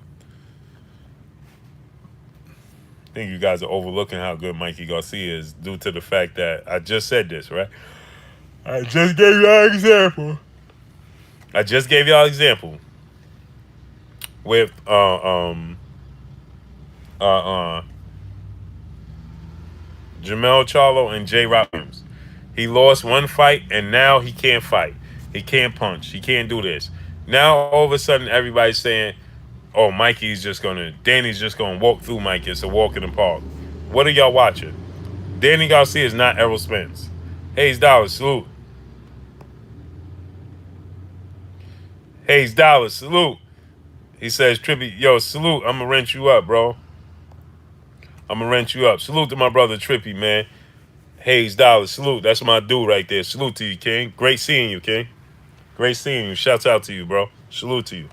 I think you guys are overlooking how good Mikey Garcia is due to the fact that I just said this, right? I just gave y'all an example. with uh, uh, Jamel Charlo and J. Williams. He lost one fight and now he can't fight. He can't punch. He can't do this. Now all of a sudden everybody's saying, "Oh, Danny's just gonna walk through Mikey. It's a walk in the park." What are y'all watching? Danny Garcia is not Errol Spence. Hayes Dollar, salute. Hayes Dollar, salute. He says, Trippy, yo, salute. I'm gonna rent you up, bro. I'm gonna rent you up. Salute to my brother Trippy, man. Hayes Dollar, salute. That's my dude right there. Salute to you, King. Great seeing you, King. Great seeing you. Shouts out to you, bro. Salute to you.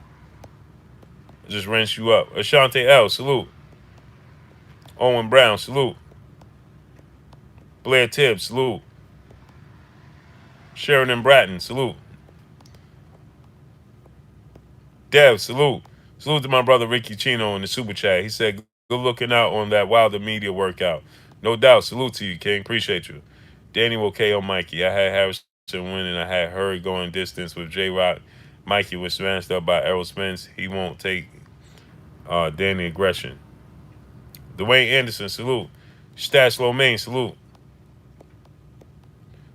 Just rent you up. Ashante L, salute. Owen Brown, salute. Blair Tibbs, salute. Sheridan Bratton, salute. Dev, salute. Salute to my brother Ricky Chino in the super chat. He said, good looking out on that Wilder media workout. No doubt. Salute to you, King. Appreciate you. Danny will KO Mikey. I had Harrison winning. I had Hurry going distance with J-Rock. Mikey was smashed up by Errol Spence. He won't take Danny aggression. Dwayne Anderson, salute. Stats Lomain, salute.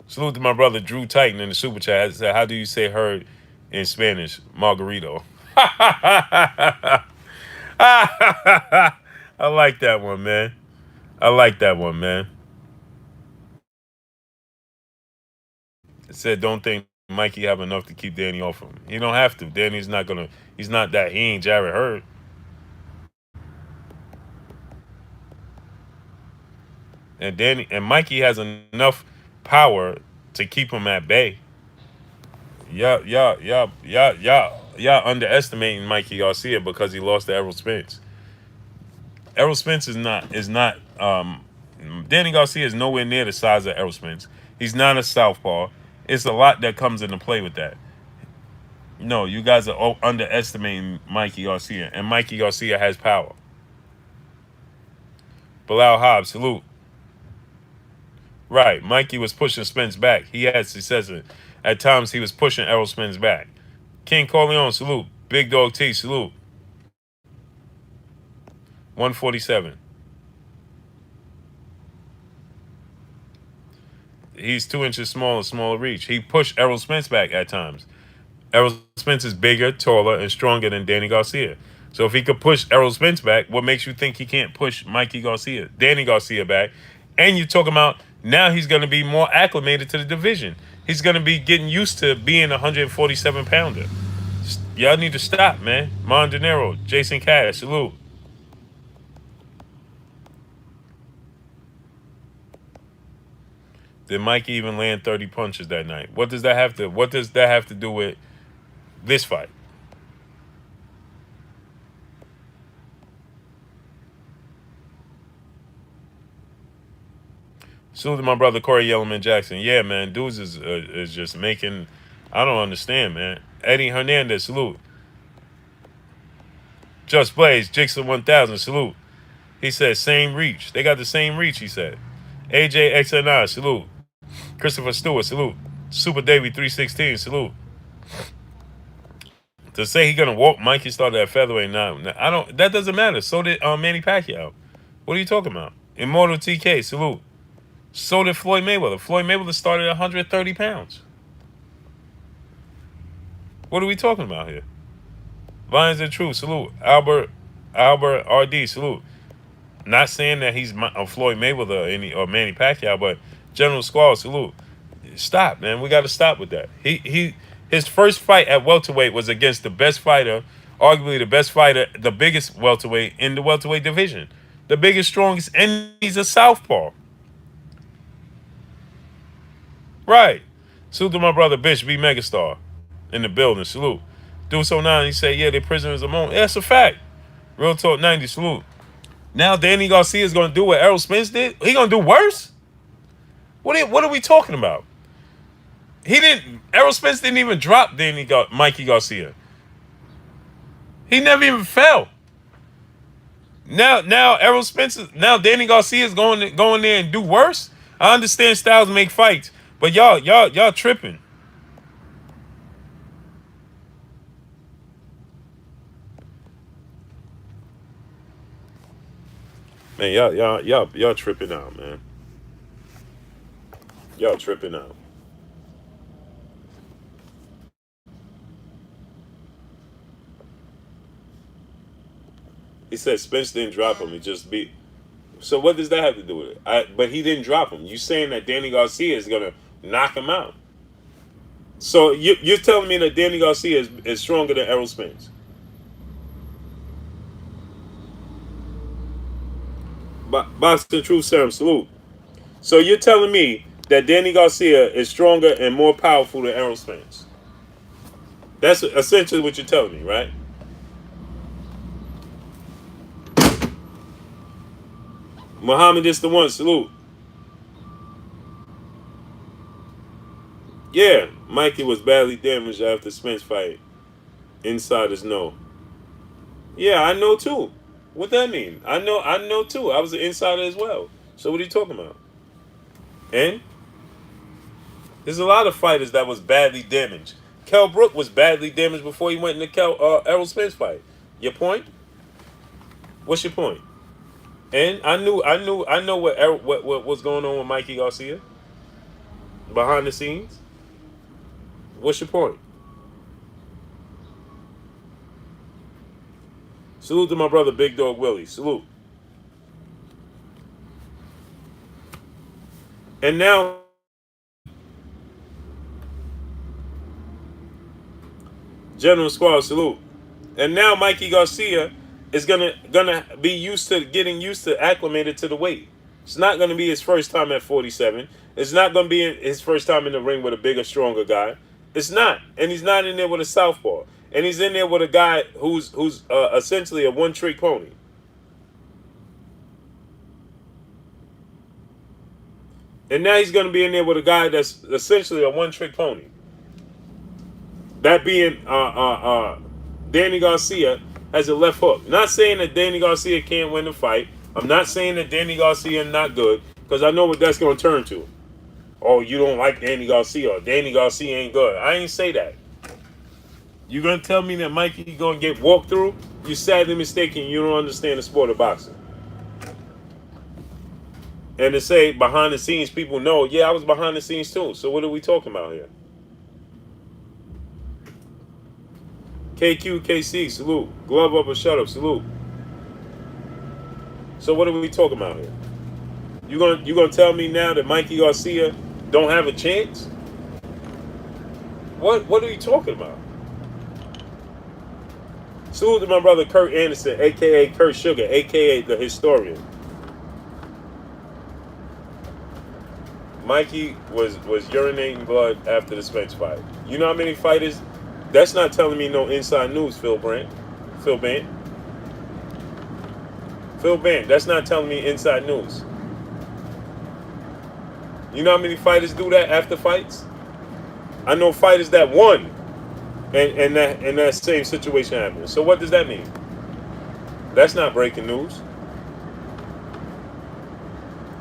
Salute to my brother Drew Titan in the super chat. I said, how do you say herd in Spanish? Margarito. I like that one, man. I like that one, man. It said, don't think Mikey have enough to keep Danny off him. He don't have to. Danny's not gonna. He's not that. He ain't Jared Hurd. And Mikey has enough power to keep him at bay. Y'all underestimating Mikey Garcia because he lost to Errol Spence. Errol Spence is not. Danny Garcia is nowhere near the size of Errol Spence. He's not a southpaw. It's a lot that comes into play with that. No, you guys are underestimating Mikey Garcia, and Mikey Garcia has power. Bilal Hobbs, salute. Right, Mikey was pushing Spence back. He says it. At times he was pushing Errol Spence back. King Corleone, salute. Big Dog T, salute. 147. He's 2 inches smaller reach. He pushed Errol Spence back at times. Errol Spence is bigger, taller, and stronger than Danny Garcia. So if he could push Errol Spence back, what makes you think he can't push Danny Garcia back? And you're talking about now he's going to be more acclimated to the division. He's going to be getting used to being a 147-pounder. Y'all need to stop, man. Mon De Niro, Jason Cash, salute. Did Mikey even land 30 punches that night? What does that have to do with this fight? Salute to my brother Corey Yellowman Jackson. Yeah, man, dudes is just making. I don't understand, man. Eddie Hernandez, salute. Just Blaze, Jigsaw 1000, salute. He said same reach. They got the same reach. He said. AJ XNI, salute. Christopher Stewart, salute. Super Davey 316, salute. To say he gonna walk Mikey started at featherweight now, I don't. That doesn't matter. So did Manny Pacquiao. What are you talking about? Immortal TK, salute. So did Floyd Mayweather. Floyd Mayweather started at 130 pounds. What are we talking about here? Lions and Truth, salute. Albert RD, salute. Not saying that he's Floyd Mayweather or Manny Pacquiao, but General Squall, salute. Stop, man. We got to stop with that. His first fight at welterweight was against the best fighter, arguably the best fighter, the biggest welterweight in the welterweight division, the biggest, strongest, and he's a southpaw. Right. Salute to my brother Bish B Megastar in the building. Salute. Dude so 9, he said, yeah, they prisoners of the moment. Yeah, that's a fact. Real Talk 90, salute. Now Danny Garcia is going to do what Errol Spence did? He going to do worse? What are we talking about? Errol Spence didn't even drop Mikey Garcia. He never even fell. Now Danny Garcia is going there and do worse? I understand styles make fights, but y'all tripping. Man, y'all tripping out, man. Y'all tripping out. He said Spence didn't drop him. He just beat. So what does that have to do with it? But he didn't drop him. You saying that Danny Garcia is gonna knock him out? So you're telling me that Danny Garcia is stronger than Errol Spence? Boxing Truth Serum, salute. So you're telling me that Danny Garcia is stronger and more powerful than Errol Spence? That's essentially what you're telling me, right? Muhammad is the one, salute. Yeah, Mikey was badly damaged after Spence fight. Insiders know. Yeah, I know too. What that mean? I know too. I was an insider as well. So what are you talking about? And there's a lot of fighters that was badly damaged. Kell Brook was badly damaged before he went in the Errol Spence fight. Your point? What's your point? And I know what was going on with Mikey Garcia behind the scenes. What's your point? Salute to my brother Big Dog Willie. Salute. And now General Squad, salute. And now Mikey Garcia is gonna be getting used to acclimated to the weight. It's not gonna be his first time at 47. It's not gonna be his first time in the ring with a bigger, stronger guy. It's not, and he's not in there with a southpaw, and he's in there with a guy who's essentially a one-trick pony. And now he's gonna be in there with a guy that's essentially a one-trick pony. That being Danny Garcia has a left hook. Not saying that Danny Garcia can't win the fight. I'm not saying that Danny Garcia is not good, because I know what that's going to turn to. Oh, you don't like Danny Garcia, or Danny Garcia ain't good. I ain't say that. You going to tell me that Mikey going to get walked through? You're sadly mistaken. You don't understand the sport of boxing. And to say behind the scenes, people know, yeah, I was behind the scenes too. So what are we talking about here? KQKC, salute. Glove up or shut up, salute. So what are we talking about here? You gonna tell me now that Mikey Garcia don't have a chance? What are you talking about? Salute to my brother Kurt Anderson, aka Kurt Sugar, aka the historian. Mikey was urinating blood after the Spence fight. You know how many fighters? That's not telling me no inside news, Phil Band. Phil Band, that's not telling me inside news. You know how many fighters do that after fights? I know fighters that won, and that same situation happened. So what does that mean? That's not breaking news.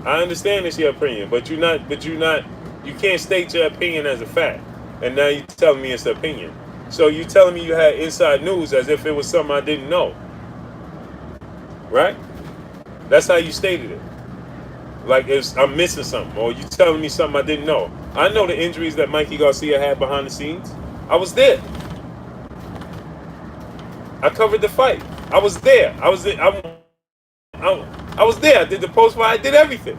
I understand it's your opinion, but you can't state your opinion as a fact. And now you're telling me it's an opinion. So you telling me you had inside news as if it was something I didn't know. Right? That's how you stated it. Like I'm missing something, or you telling me something I didn't know. I know the injuries that Mikey Garcia had behind the scenes. I was there. I covered the fight. I was there. I was there. I was there. I did the post fight. I did everything.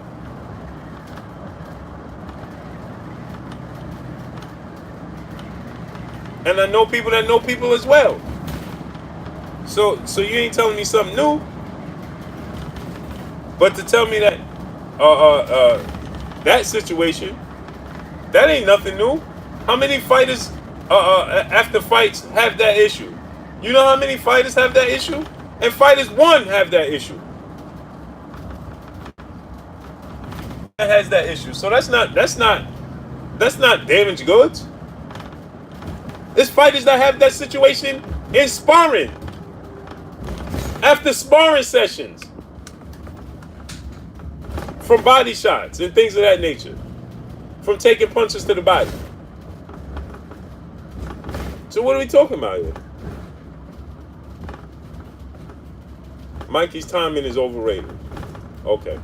And I know people that know people as well. So you ain't telling me something new. But to tell me that that situation, that ain't nothing new. How many fighters after fights have that issue? You know how many fighters have that issue? And fighters one have that issue. That has that issue. So that's not damaged goods. There's fighters that have that situation in sparring. After sparring sessions. From body shots and things of that nature. From taking punches to the body. So what are we talking about here? Mikey's timing is overrated. Okay.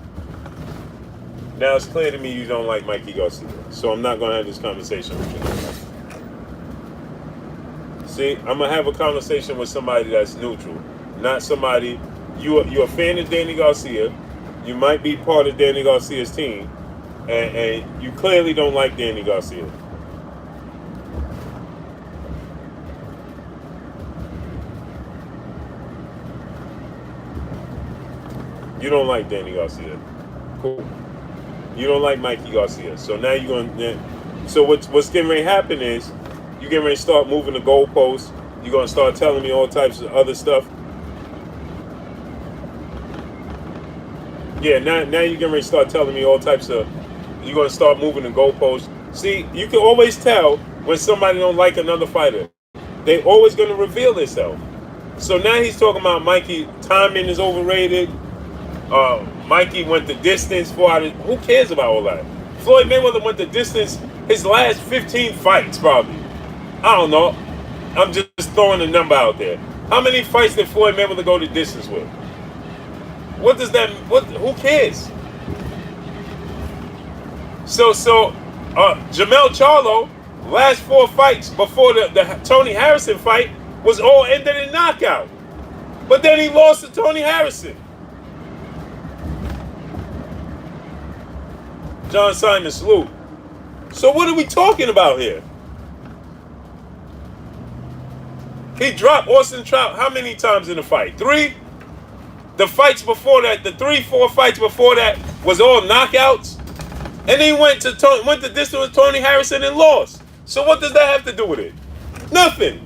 Now it's clear to me you don't like Mikey Garcia, so I'm not gonna have this conversation with you. See, I'm gonna have a conversation with somebody that's neutral, not somebody. You're a fan of Danny Garcia. You might be part of Danny Garcia's team, and you clearly don't like Danny Garcia. You don't like Danny Garcia. Cool. You don't like Mikey Garcia. So now you're gonna. So what's getting ready to happen is you're getting ready to start moving the goalposts. You're gonna start telling me all types of other stuff. Yeah, now you're getting ready to start telling me all types of. You're gonna start moving the goalposts. See, you can always tell when somebody don't like another fighter. They always gonna reveal themselves. So now he's talking about Mikey timing is overrated. Mikey went the distance for out of, who cares about all that? Floyd Mayweather went the distance his last 15 fights probably. I don't know. I'm just throwing a number out there. How many fights did Floyd Mayweather go the distance with? What does that? What? Who cares? So Jamel Charlo last 4 fights before the Tony Harrison fight was all ended in knockout. But then he lost to Tony Harrison. John Simon salute. So what are we talking about here? He dropped Austin Trout how many times in the fight? 3? The fights before that, the 3-4 fights before that was all knockouts. And then he went the distance with Tony Harrison and lost. So what does that have to do with it? Nothing.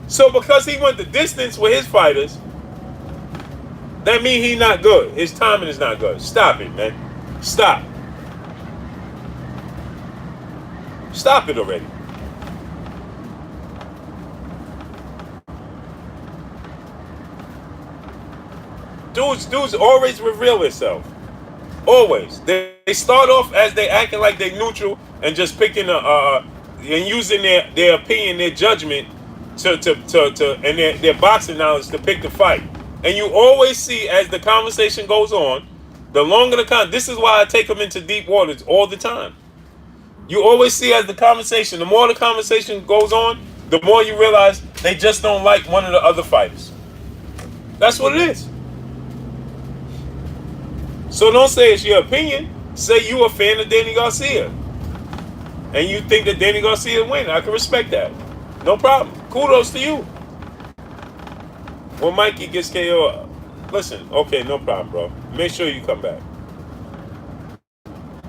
So because he went the distance with his fighters, that means he's not good. His timing is not good. Stop it, man. Stop. Stop it already. Dudes always reveal themselves. Always. They start off as they acting like they neutral and just picking and using their opinion, their judgment to and their boxing knowledge to pick the fight. And you always see as the conversation goes on, the longer this is why I take them into deep waters all the time. You always see as the more the conversation goes on, the more you realize they just don't like one of the other fighters. That's what it is. So don't say it's your opinion. Say you a fan of Danny Garcia. And you think that Danny Garcia win. I can respect that. No problem. Kudos to you. When Mikey gets KO, listen, okay, no problem, bro. Make sure you come back.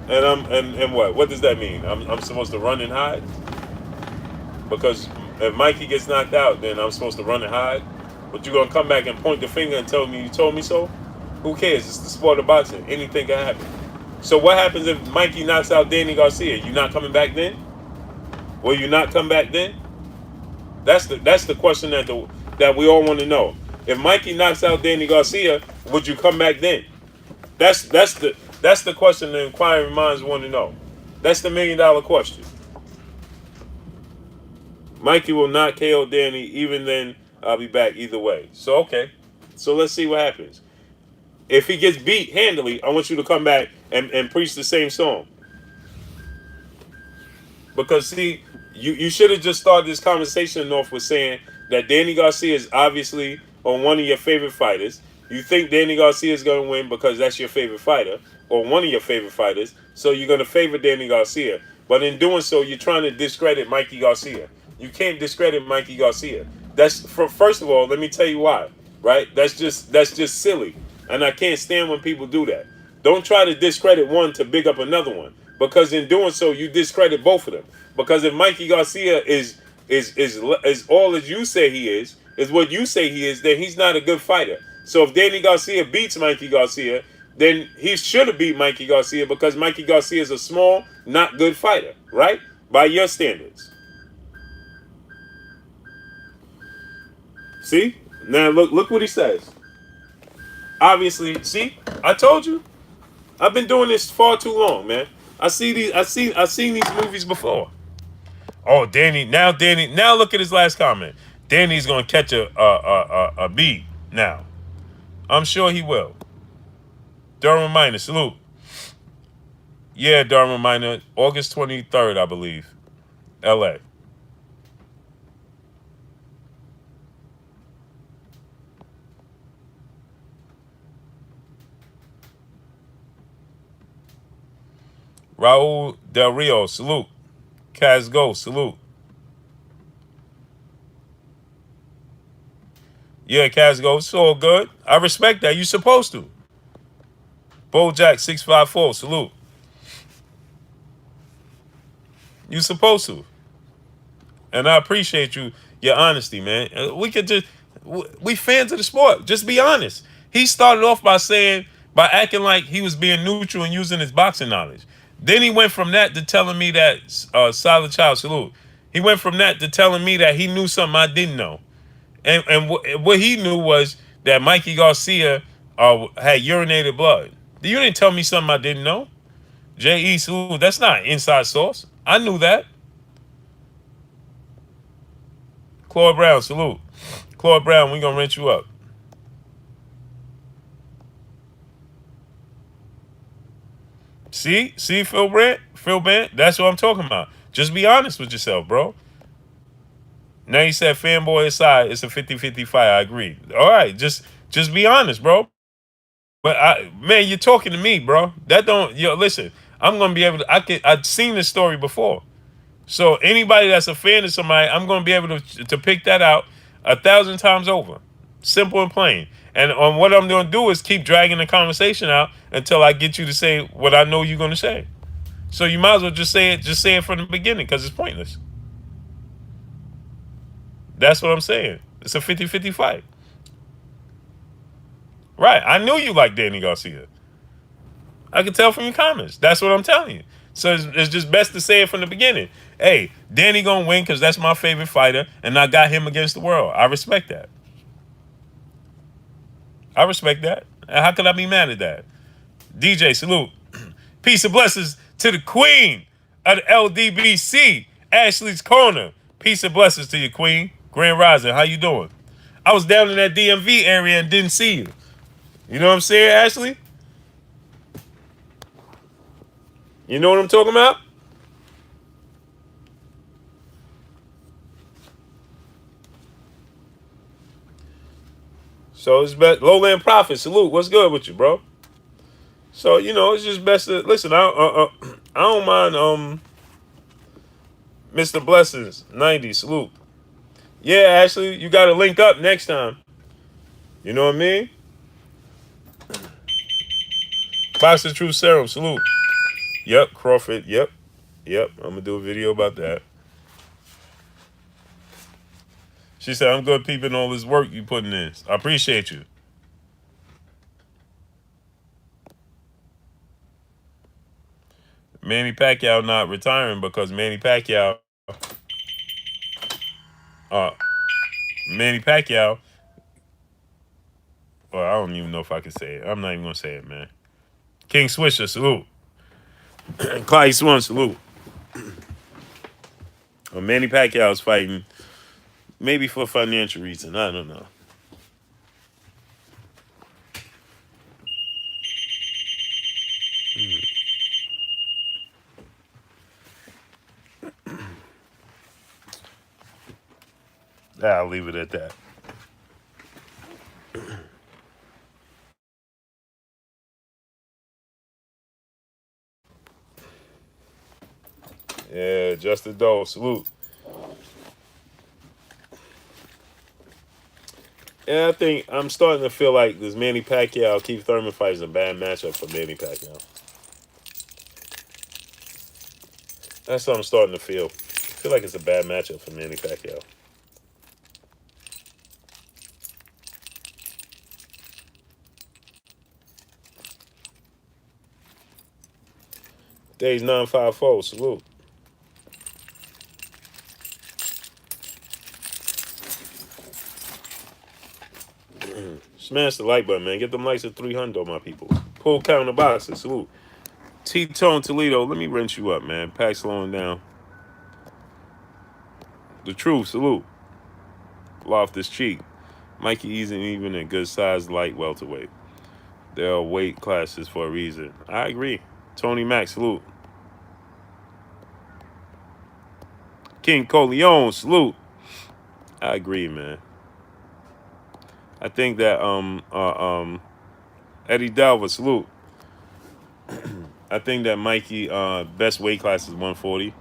And what? What does that mean? I'm supposed to run and hide? Because if Mikey gets knocked out, then I'm supposed to run and hide? But you gonna come back and point the finger and tell me you told me so? Who cares? It's the sport of boxing. Anything can happen. So what happens if Mikey knocks out Danny Garcia? You not coming back then? Will you not come back then? That's the question that we all want to know. If Mikey knocks out Danny Garcia, would you come back then? That's the question the inquiring minds want to know. That's the $1 million question. Mikey will not KO Danny. Even then, I'll be back either way. So okay. So let's see what happens. If he gets beat handily, I want you to come back and preach the same song. Because see, you should have just started this conversation off with saying that Danny Garcia is obviously on one of your favorite fighters. You think Danny Garcia is going to win because that's your favorite fighter or one of your favorite fighters. So you're going to favor Danny Garcia. But in doing so, you're trying to discredit Mikey Garcia. You can't discredit Mikey Garcia. First of all, let me tell you why. Right? That's just silly. And I can't stand when people do that. Don't try to discredit one to big up another one. Because in doing so, you discredit both of them. Because if Mikey Garcia is all as you say he is what you say he is, then he's not a good fighter. So if Danny Garcia beats Mikey Garcia, then he should have beat Mikey Garcia because Mikey Garcia is a small, not good fighter, right? By your standards. See? Now look what he says. Obviously, see, I told you. I've been doing this far too long, man. I've seen these movies before. Oh, Danny, now look at his last comment. Danny's gonna catch a beat now. I'm sure he will. Durham Minor, salute. Yeah, Durham Minor, August 23rd, I believe. LA. Raul Del Rio, salute. Kaz Go, salute. Yeah, Kaz Go, it's all good. I respect that. You supposed to. Bojack 654, salute. You supposed to. And I appreciate your honesty, man. We could just, we fans of the sport. Just be honest. He started off by acting like he was being neutral and using his boxing knowledge. Then he went from that to telling me that, solid child, salute. He went from that to telling me that he knew something I didn't know. And what he knew was that Mikey Garcia had urinated blood. You didn't tell me something I didn't know. J.E. Salute, that's not inside source. I knew that. Claude Brown, salute. Claude Brown, we gonna rent you up. See, Phil Bent, that's what I'm talking about. Just be honest with yourself, bro. Now you said fanboy aside, it's a 50-50 fight. I agree. All right, just be honest, bro. But man, you're talking to me, bro. That don't listen. I'm gonna be able to. I've seen this story before. So anybody that's a fan of somebody, I'm gonna be able to pick that out 1,000 times over. Simple and plain. And what I'm gonna do is keep dragging the conversation out until I get you to say what I know you're gonna say. So you might as well just say it from the beginning because it's pointless. That's what I'm saying. It's a 50-50 fight. Right. I knew you like Danny Garcia. I can tell from your comments. That's what I'm telling you. So it's just best to say it from the beginning. Hey, Danny gonna win because that's my favorite fighter, and I got him against the world. I respect that. I respect that. And how could I be mad at that? DJ, salute. Peace and blessings to the queen of the LDBC, Ashley's Corner. Peace and blessings to you, queen. Grand Rising, how you doing? I was down in that DMV area and didn't see you. You know what I'm saying, Ashley? You know what I'm talking about? So it's best. Lowland Prophet, salute. What's good with you, bro? So it's just best to listen. I don't mind. Mr. Blessings 90, salute. Yeah, Ashley, you got to link up next time. You know what I mean? Boxing Truth Serum, salute. Yep, Crawford. Yep. I'm gonna do a video about that. She said, I'm good peeping all this work you putting in. I appreciate you. Manny Pacquiao not retiring because Manny Pacquiao, uh, well, I don't even know if I can say it. I'm not even gonna say it, man. King Swisher, salute. Clyde Swan, salute. Manny Pacquiao is fighting, maybe for financial reason. I don't know. I'll leave it at that. Yeah, Justin Doe, salute. And I think I'm starting to feel like this Manny Pacquiao Keith Thurman fight is a bad matchup for Manny Pacquiao. That's what I'm starting to feel. I feel like it's a bad matchup for Manny Pacquiao. Days 954, salute. Smash the like button, man. Get them likes at 300, my people. Pull counter boxes, salute. T-Tone Toledo, let me rinse you up, man. Pack slowing down. The truth, salute. Loftus Cheek. Mikey isn't even a good sized light welterweight. There are weight classes for a reason. I agree. Tony Mack, salute. King Coleon, salute. I agree, man. I think that Eddie Dalva, salute. I think that Mikey best weight class is 140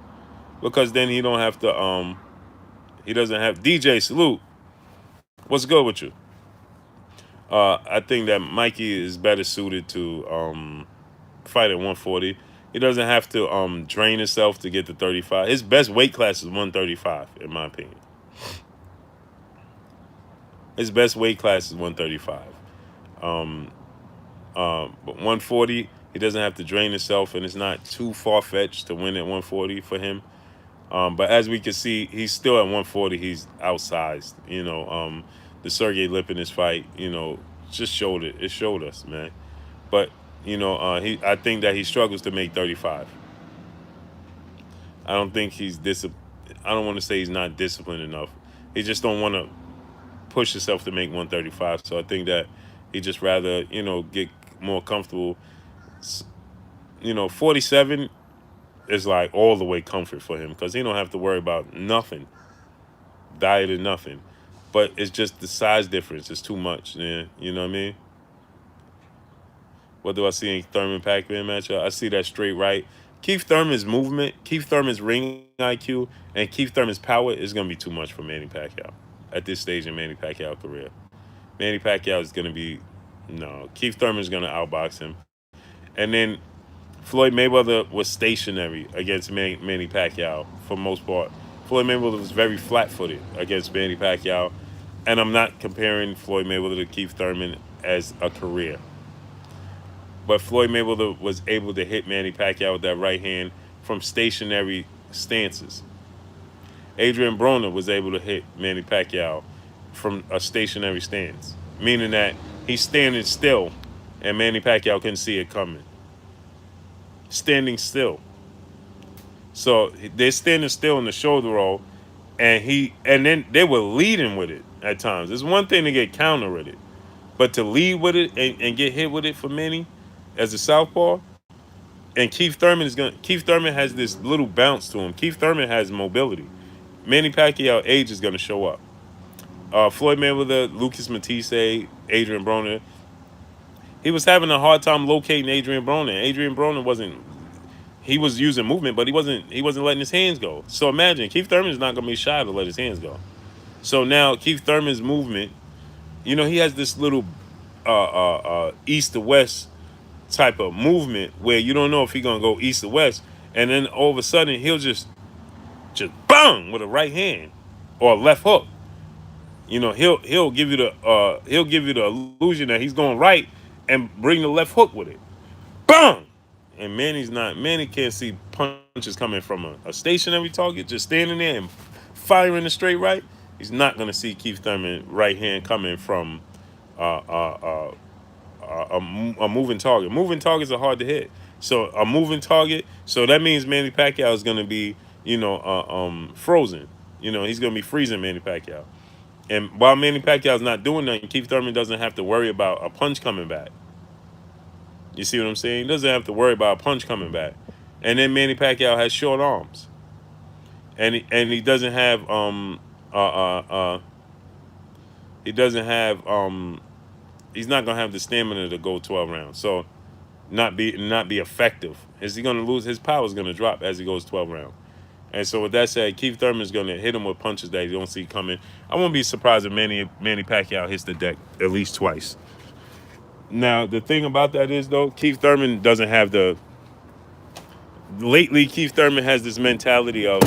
because then he don't have to he doesn't have DJ, salute. What's good with you? I think that Mikey is better suited to fight at 140. He doesn't have to drain himself to get to 35. His best weight class is 135, in my opinion. His best weight class is 135. Um, but 140, he doesn't have to drain himself, and it's not too far fetched to win at 140 for him. But as we can see, he's still at 140. He's outsized. The Sergey Lipinus fight, just showed it. It showed us, man. But I think that he struggles to make 35. I don't think he's I don't want to say he's not disciplined enough. He just don't want to push himself to make 135. So I think that he just rather get more comfortable. 47 is like all the way comfort for him because he don't have to worry about nothing, diet or nothing. But it's just the size difference. It's too much, man. You know what I mean? What do I see in Thurman Pac-Man matchup? I see that straight right. Keith Thurman's movement, Keith Thurman's ring IQ, and Keith Thurman's power is going to be too much for Manny Pacquiao at this stage in Manny Pacquiao's career. Manny Pacquiao is going to be, no, Keith Thurman's going to outbox him. And then Floyd Mayweather was stationary against Manny Pacquiao for the most part. Floyd Mayweather was very flat-footed against Manny Pacquiao. And I'm not comparing Floyd Mayweather to Keith Thurman as a career. But Floyd Mayweather was able to hit Manny Pacquiao with that right hand from stationary stances. Adrian Broner was able to hit Manny Pacquiao from a stationary stance, meaning that he's standing still and Manny Pacquiao couldn't see it coming. Standing still. So they're standing still in the shoulder roll, and then they were leading with it at times. It's one thing to get counter with it, but to lead with it and get hit with it for Manny as a southpaw, and Keith Thurman has this little bounce to him. Keith Thurman has mobility. Manny Pacquiao age is gonna show up. Floyd Mayweather, Lucas Matisse, Adrian Broner. He was having a hard time locating Adrian Broner. Adrian Broner wasn't. He was using movement, but he wasn't. He wasn't letting his hands go. So imagine Keith Thurman is not gonna be shy to let his hands go. So now Keith Thurman's movement, he has this little east to west type of movement where you don't know if he's gonna go east or west, and then all of a sudden he'll just bang with a right hand or a left hook. He'll give you the illusion that he's going right and bring the left hook with it. Bang! And Manny can't see punches coming from a stationary target, just standing there and firing the straight right. He's not gonna see Keith Thurman right hand coming from uh, uh, a moving target. Moving targets are hard to hit. So a moving target. So that means Manny Pacquiao is going to be, frozen. He's going to be freezing Manny Pacquiao. And while Manny Pacquiao is not doing nothing, Keith Thurman doesn't have to worry about a punch coming back. You see what I'm saying? He doesn't have to worry about a punch coming back. And then Manny Pacquiao has short arms, and uh, uh, uh, he doesn't have he's not gonna have the stamina to go 12 rounds. So not be effective. Is he gonna lose? His power is gonna drop as he goes 12 rounds. And so with that said, Keith Thurman is gonna hit him with punches that you don't see coming. I won't be surprised if Manny Pacquiao hits the deck at least twice. Now the thing about that is though, Keith Thurman doesn't have the. Lately, Keith Thurman has this mentality of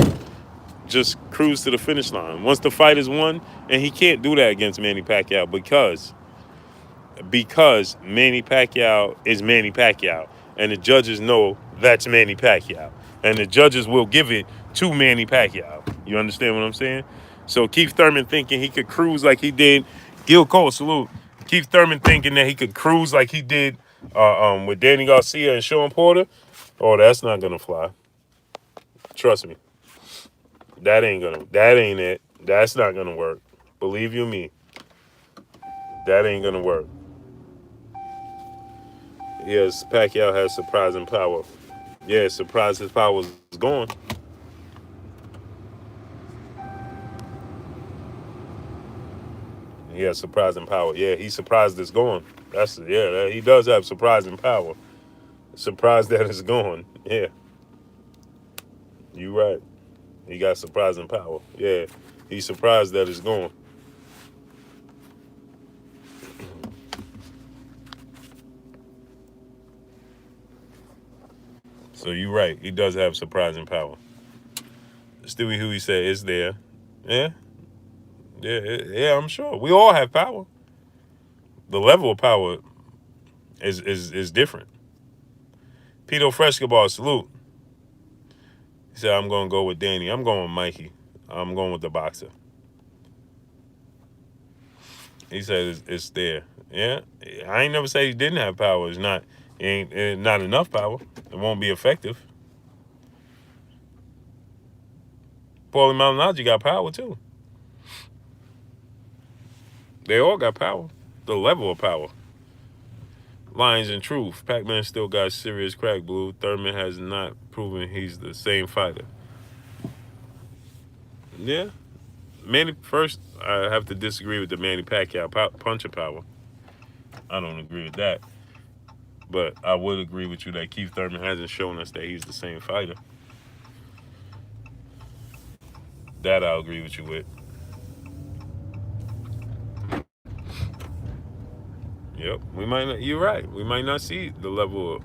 just cruise to the finish line. Once the fight is won, and he can't do that against Manny Pacquiao because Manny Pacquiao is Manny Pacquiao, and the judges know that's Manny Pacquiao, and the judges will give it to Manny Pacquiao. You understand what I'm saying? So Keith Thurman thinking he could cruise like he did, Gil Cole, salute. Keith Thurman thinking that he could cruise like he did with Danny Garcia and Sean Porter. Oh, that's not gonna fly. Trust me. That ain't it. That's not gonna work. Believe you me. That ain't gonna work. Yes, Pacquiao has surprising power. Yeah, surprise his power is gone. He has surprising power. Yeah, he's surprised it's gone. He does have surprising power. Surprised that it's gone. Yeah, you right. He got surprising power. Yeah, he's surprised that it's gone. So you right. He does have surprising power. Stewie Huey said it's there. Yeah, yeah. I'm sure we all have power. The level of power is different. Pito Frescobar, salute. He said I'm gonna go with Danny. I'm going with Mikey. I'm going with the boxer. He said it's there. Yeah, I ain't never say he didn't have power. It's not. It ain't not enough power. It won't be effective. Paulie Malignaggi got power too. They all got power. The level of power. Lions and Truth. Pac-Man still got serious crack, Blue. Thurman has not proven he's the same fighter. Yeah. Manny, first, I have to disagree with the Manny Pacquiao puncher power. I don't agree with that. But I would agree with you that Keith Thurman hasn't shown us that he's the same fighter. That I'll agree with you with. Yep. We might not, you're right. We might not see the level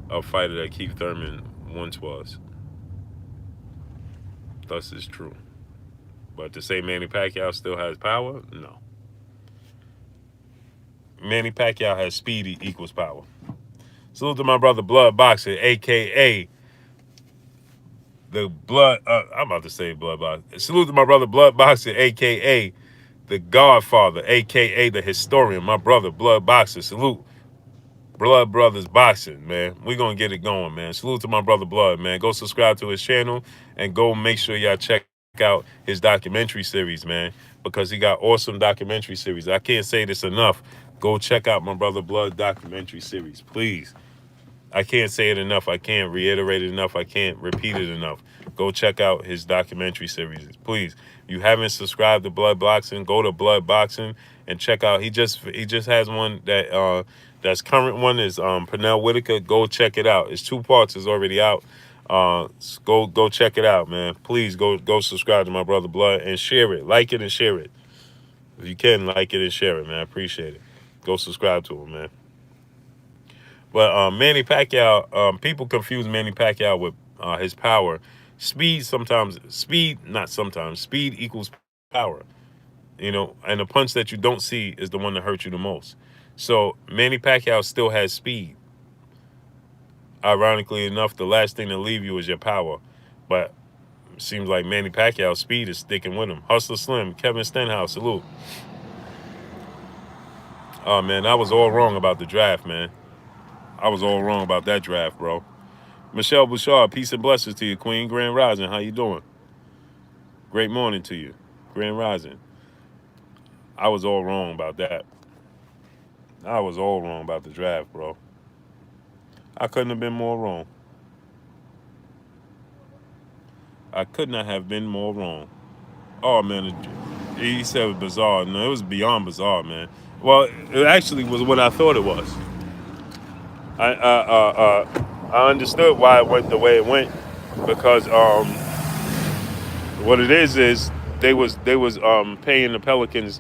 of fighter that Keith Thurman once was. Thus is true. But to say Manny Pacquiao still has power, no. Manny Pacquiao has speed equals power. Salute to my brother Blood Boxer, aka the Blood. I'm about to say Blood Boxer. Salute to my brother Blood Boxer, aka the Godfather, aka the historian. My brother Blood Boxer. Salute. Blood Brothers Boxing, man. We gonna get it going, man. Salute to my brother Blood, man. Go subscribe to his channel and go make sure y'all check out his documentary series, man, because he got awesome documentary series. I can't say this enough. Go check out my brother Blood documentary series, please. I can't say it enough. I can't reiterate it enough. I can't repeat it enough. Go check out his documentary series, please. If you haven't subscribed to Blood Boxing, go to Blood Boxing and check out. He just has one that's current one is Pernell Whitaker. Go check it out. It's 2 parts. It's already out. Go check it out, man. Please go subscribe to my brother Blood and share it. Like it and share it. If you can, like it and share it, man. I appreciate it. Go subscribe to him, man. But Manny Pacquiao, people confuse Manny Pacquiao with his power. Not sometimes, speed equals power. And the punch that you don't see is the one that hurts you the most. So Manny Pacquiao still has speed. Ironically enough, the last thing to leave you is your power. But it seems like Manny Pacquiao's speed is sticking with him. Hustler Slim, Kevin Stenhouse, salute. Oh, man, I was all wrong about the draft, man. I was all wrong about that draft, bro. Michelle Bouchard, peace and blessings to you, Queen. Grand Rising, how you doing? Great morning to you. Grand Rising. I was all wrong about that. I was all wrong about the draft, bro. I couldn't have been more wrong. I could not have been more wrong. Oh, man, he said it was bizarre. No, it was beyond bizarre, man. Well, it actually was what I thought it was. I understood why it went the way it went because what it is they was paying the Pelicans,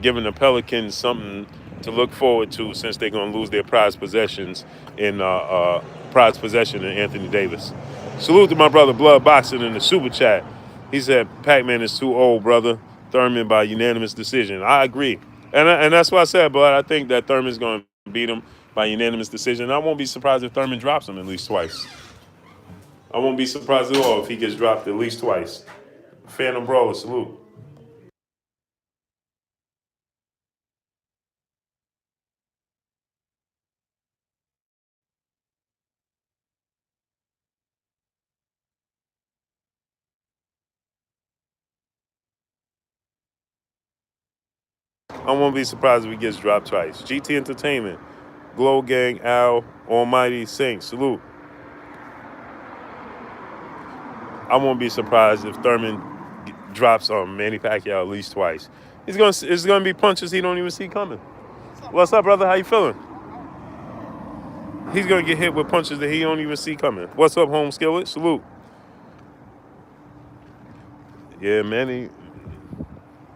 giving the Pelicans something to look forward to since they're gonna lose their prized possession in Anthony Davis. Salute to my brother Blood Boxing in the super chat. He said Pac-Man is too old, brother. Thurman by unanimous decision. I agree, and that's why I said, but I think that Thurman's gonna beat him by unanimous decision. I won't be surprised if Thurman drops him at least twice. I won't be surprised at all if he gets dropped at least twice. Phantom Brawler, salute. I won't be surprised if he gets dropped twice. GT Entertainment, Glow Gang, Al, Almighty Saint, salute. I won't be surprised if Thurman drops on Manny Pacquiao at least twice. It's gonna be punches he don't even see coming. What's up, brother? How you feeling? He's gonna get hit with punches that he don't even see coming. What's up, home skillet? Salute. Yeah, Manny,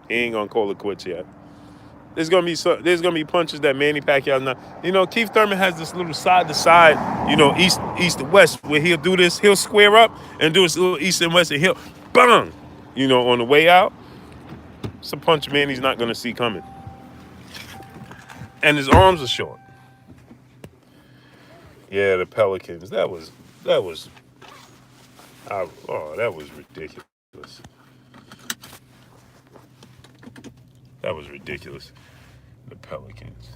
he ain't gonna call it quits yet. There's gonna be punches that Manny Pacquiao not. Keith Thurman has this little side to side, east to west, where he'll do this. He'll square up and do his little east and west, and he'll bang. On the way out, it's a punch Manny's not gonna see coming. And his arms are short. Yeah, the Pelicans. That was that was ridiculous. That was ridiculous. The Pelicans.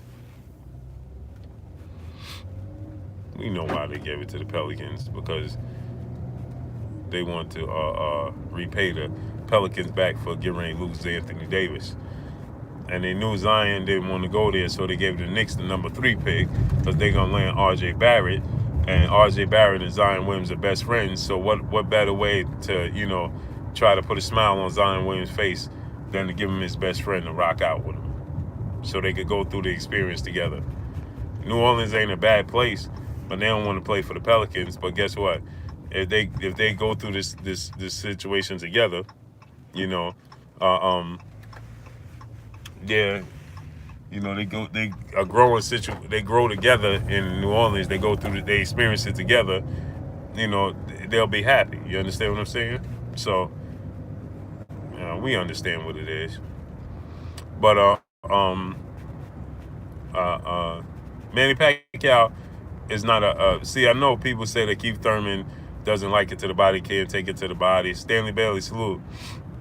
We know why they gave it to the Pelicans, because they want to repay the Pelicans back for getting ready to lose Anthony Davis. And they knew Zion didn't want to go there, so they gave the Knicks the number 3 pick, because they're going to land R.J. Barrett. And R.J. Barrett and Zion Williams are best friends, so what better way to, try to put a smile on Zion Williams' face than to give him his best friend to rock out with him, so they could go through the experience together. New Orleans ain't a bad place, but they don't want to play for the Pelicans. But guess what? If they go through this situation together, yeah, they are growing they grow together in New Orleans. They go through they experience it together. They'll be happy. You understand what I'm saying? So, we understand what it is. But Manny Pacquiao is not see, I know people say that Keith Thurman doesn't like it to the body, can't take it to the body. Stanley Bailey, salute.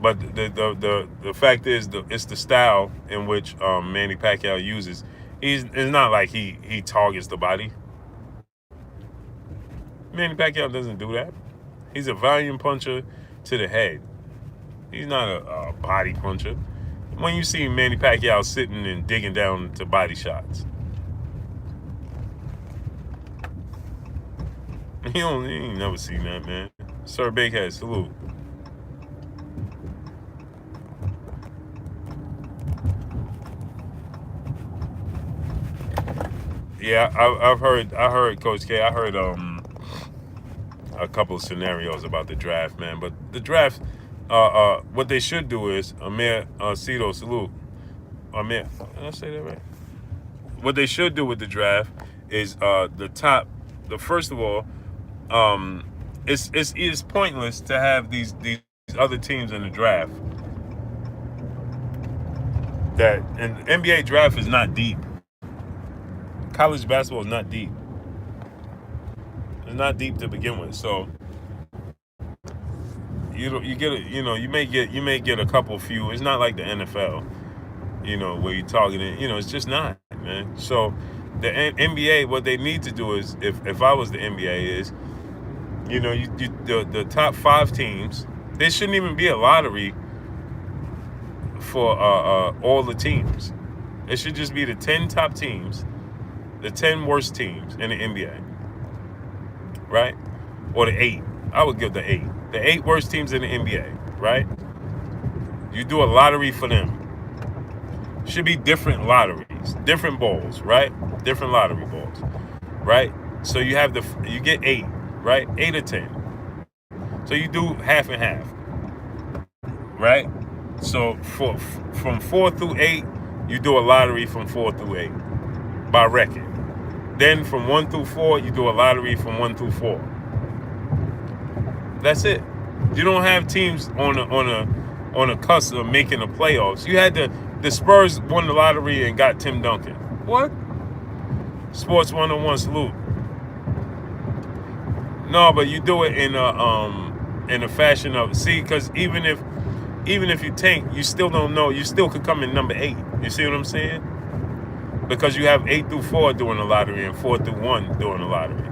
But the fact is, it's the style in which Manny Pacquiao uses. It's not like he targets the body. Manny Pacquiao doesn't do that. He's a volume puncher to the head. He's not a body puncher. When you see Manny Pacquiao sitting and digging down to body shots, you ain't never seen that, man. Sir Bakehead, salute. Yeah, I heard Coach K. I heard a couple of scenarios about the draft, man. But the draft, what they should do is Amir Cito, salute. Amir, did I say that right? What they should do with the draft is first of all, it's pointless to have these other teams in the draft. And the NBA draft is not deep. College basketball is not deep. It's not deep to begin with. So you get it. You may get a couple few. It's not like the NFL. Where you're targeting. It's just not, man. So the NBA, what they need to do is, if I was the NBA, is the top 5 teams. There shouldn't even be a lottery for all the teams. It should just be the 10 top teams, the 10 worst teams in the NBA, right? Or the 8. I would give the 8. The 8 worst teams in the NBA, right? You do a lottery for them. Should be different lotteries, different balls, right? Different lottery balls, right? So you get 8, right? 8 or 10. So you do half and half, right? So from 4 through 8, you do a lottery from 4 through 8 by record. Then from 1 through 4, you do a lottery from 1 through 4. That's it. You don't have teams on a cusp of making the playoffs. You had the Spurs won the lottery and got Tim Duncan. What? Sports 101, salute. No, but you do it in a fashion of, because even if you tank, you still don't know. You still could come in number 8. You see what I'm saying? Because you have 8 through 4 doing the lottery and 4 through 1 doing the lottery.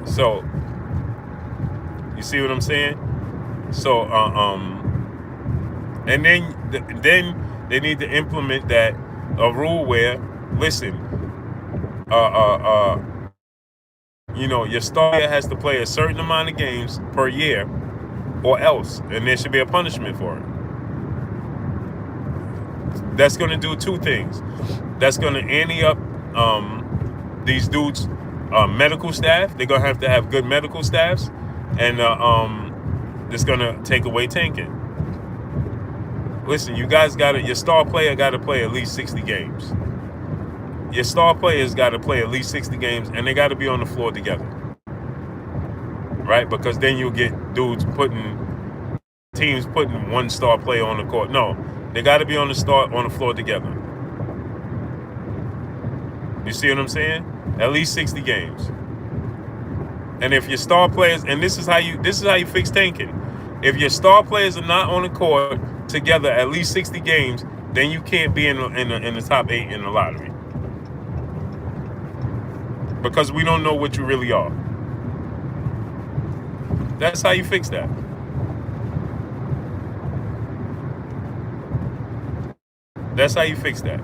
So you see what I'm saying? So and then then they need to implement that a rule where, listen, your star player has to play a certain amount of games per year, or else, and there should be a punishment for it. That's going to do two things. That's going to ante up these dudes' medical staff. They're going to have good medical staffs, and it's going to take away tanking. Listen, you guys your star player got to play at least 60 games. Your star players got to play at least 60 games, and they got to be on the floor together. Right? Because then you'll get teams putting one star player on the court. No, they got to be on the floor together. You see what I'm saying? At least 60 games. And if your star players, and this is how you fix tanking. If your star players are not on the court together at least 60 games, then you can't be in the top 8 in the lottery. Because we don't know what you really are. That's how you fix that. That's how you fix that.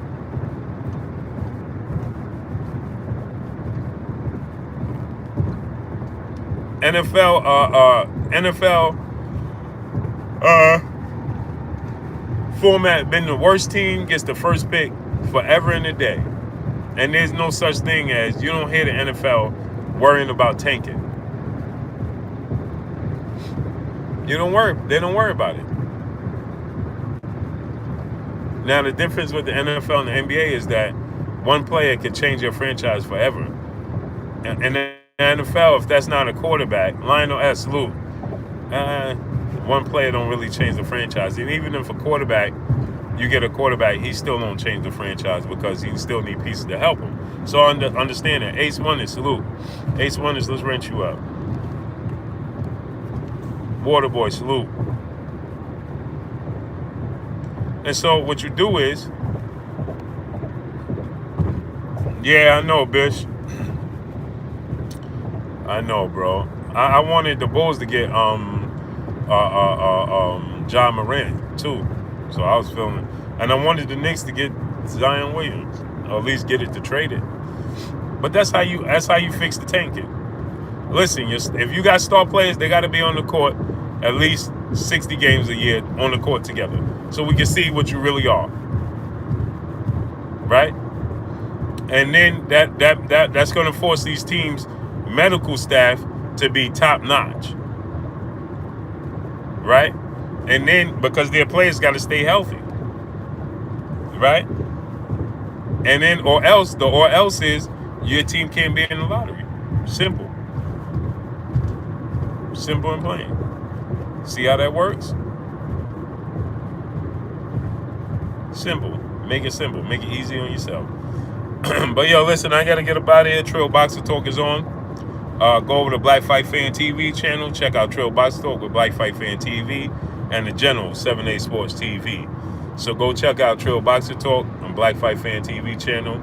NFL format been the worst team gets the first pick forever and a day. And there's no such thing as, you don't hear the NFL worrying about tanking. They don't worry about it. Now the difference with the NFL and the NBA is that one player can change your franchise forever. And the NFL, if that's not a quarterback, Lionel S. Salute, one player don't really change the franchise. And even if a quarterback, you get a quarterback, he still don't change the franchise because he still need pieces to help him. So understand that. Ace Wonders, salute. Ace Wonders, let's rent you up. Waterboy, salute. And so what you do is, yeah, I know, bitch. I know, bro. I wanted the Bulls to get John Morant too. So I was feeling, and I wanted the Knicks to get Zion Williams, or at least get it to trade it. But that's how you fix the tanking. Listen, if you got star players, they got to be on the court at least 60 games a year on the court together, so we can see what you really are. Right? And then that's going to force these teams' medical staff to be top notch. Right? And then because their players got to stay healthy. Right? And then or else is your team can't be in the lottery. Simple. Simple and plain. See how that works? Simple. Make it simple. Make it easy on yourself. But yo, listen, I gotta get up out of here. Trill Boxer Talk is on. Go over to Black Fight Fan TV channel. Check out Trill Boxer Talk with Black Fight Fan TV and the General 7A Sports TV. So go check out Trill Boxer Talk on Black Fight Fan TV channel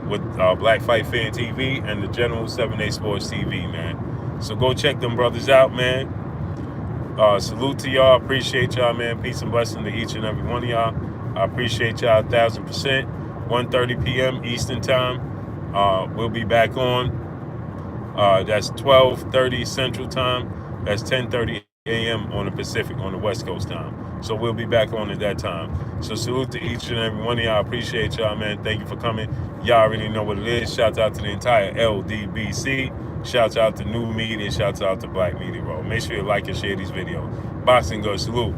with Black Fight Fan TV and the General 7A Sports TV, man. So go check them brothers out, man. Salute to y'all. Appreciate y'all, man. Peace and blessing to each and every one of y'all. I appreciate y'all 1,000%. 1:30 p.m. Eastern Time. We'll be back on. That's 12:30 Central Time. That's 10:30 a.m. on the Pacific, on the West Coast time. So we'll be back on at that time. So salute to each and every one of y'all. Appreciate y'all, man. Thank you for coming. Y'all already know what it is. Shouts out to the entire LDBC. Shouts out to New Media. Shouts out to Black Media Roll. Make sure you like and share these videos. Boxing Good, salute.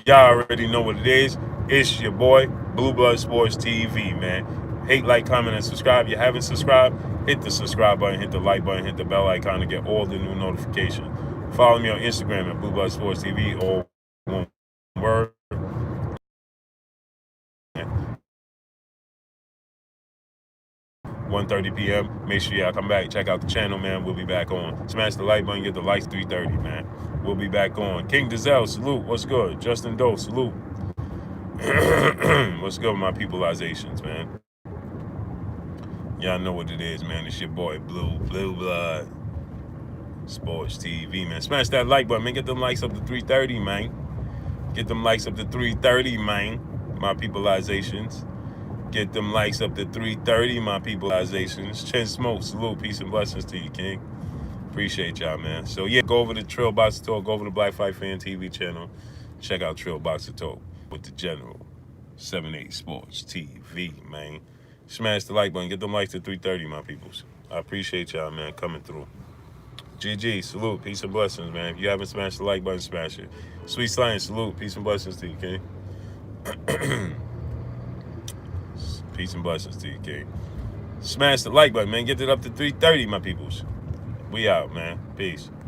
Y'all already know what it is. It's your boy, Blue Blood Sports TV, man. Hate, like, comment, and subscribe. If you haven't subscribed, hit the subscribe button, hit the like button, hit the bell icon to get all the new notifications. Follow me on Instagram at Blue Blood Sports TV, or one word. 1:30 p.m. Make sure y'all come back. Check out the channel, man. We'll be back on. Smash the like button, get the likes 3:30, man. We'll be back on. King Dizelle, salute. What's good? Justin Doe, salute. What's good with my peopleizations, man? Y'all know what it is, man. It's your boy, Blue Blood Sports TV, man. Smash that like button, man. Get them likes up to 3:30, man. Get them likes up to 330, man. My peopleizations. Get them likes up to 330, my peopleizations. Chin Smoke, salute, peace and blessings to you, King. Appreciate y'all, man. So yeah, go over to Trill Boxer Talk, go over to Black Fight Fan TV channel. Check out Trill Boxer Talk with the General 78 Sports TV, man. Smash the like button, get them likes to 330, my peoples. I appreciate y'all, man, coming through. GG, salute, peace and blessings, man. If you haven't smashed the like button, smash it. Sweet Science, salute, peace and blessings to you, King. Peace and blessings to you, King. Smash the like button, man. Get it up to 330, my peoples. We out, man. Peace.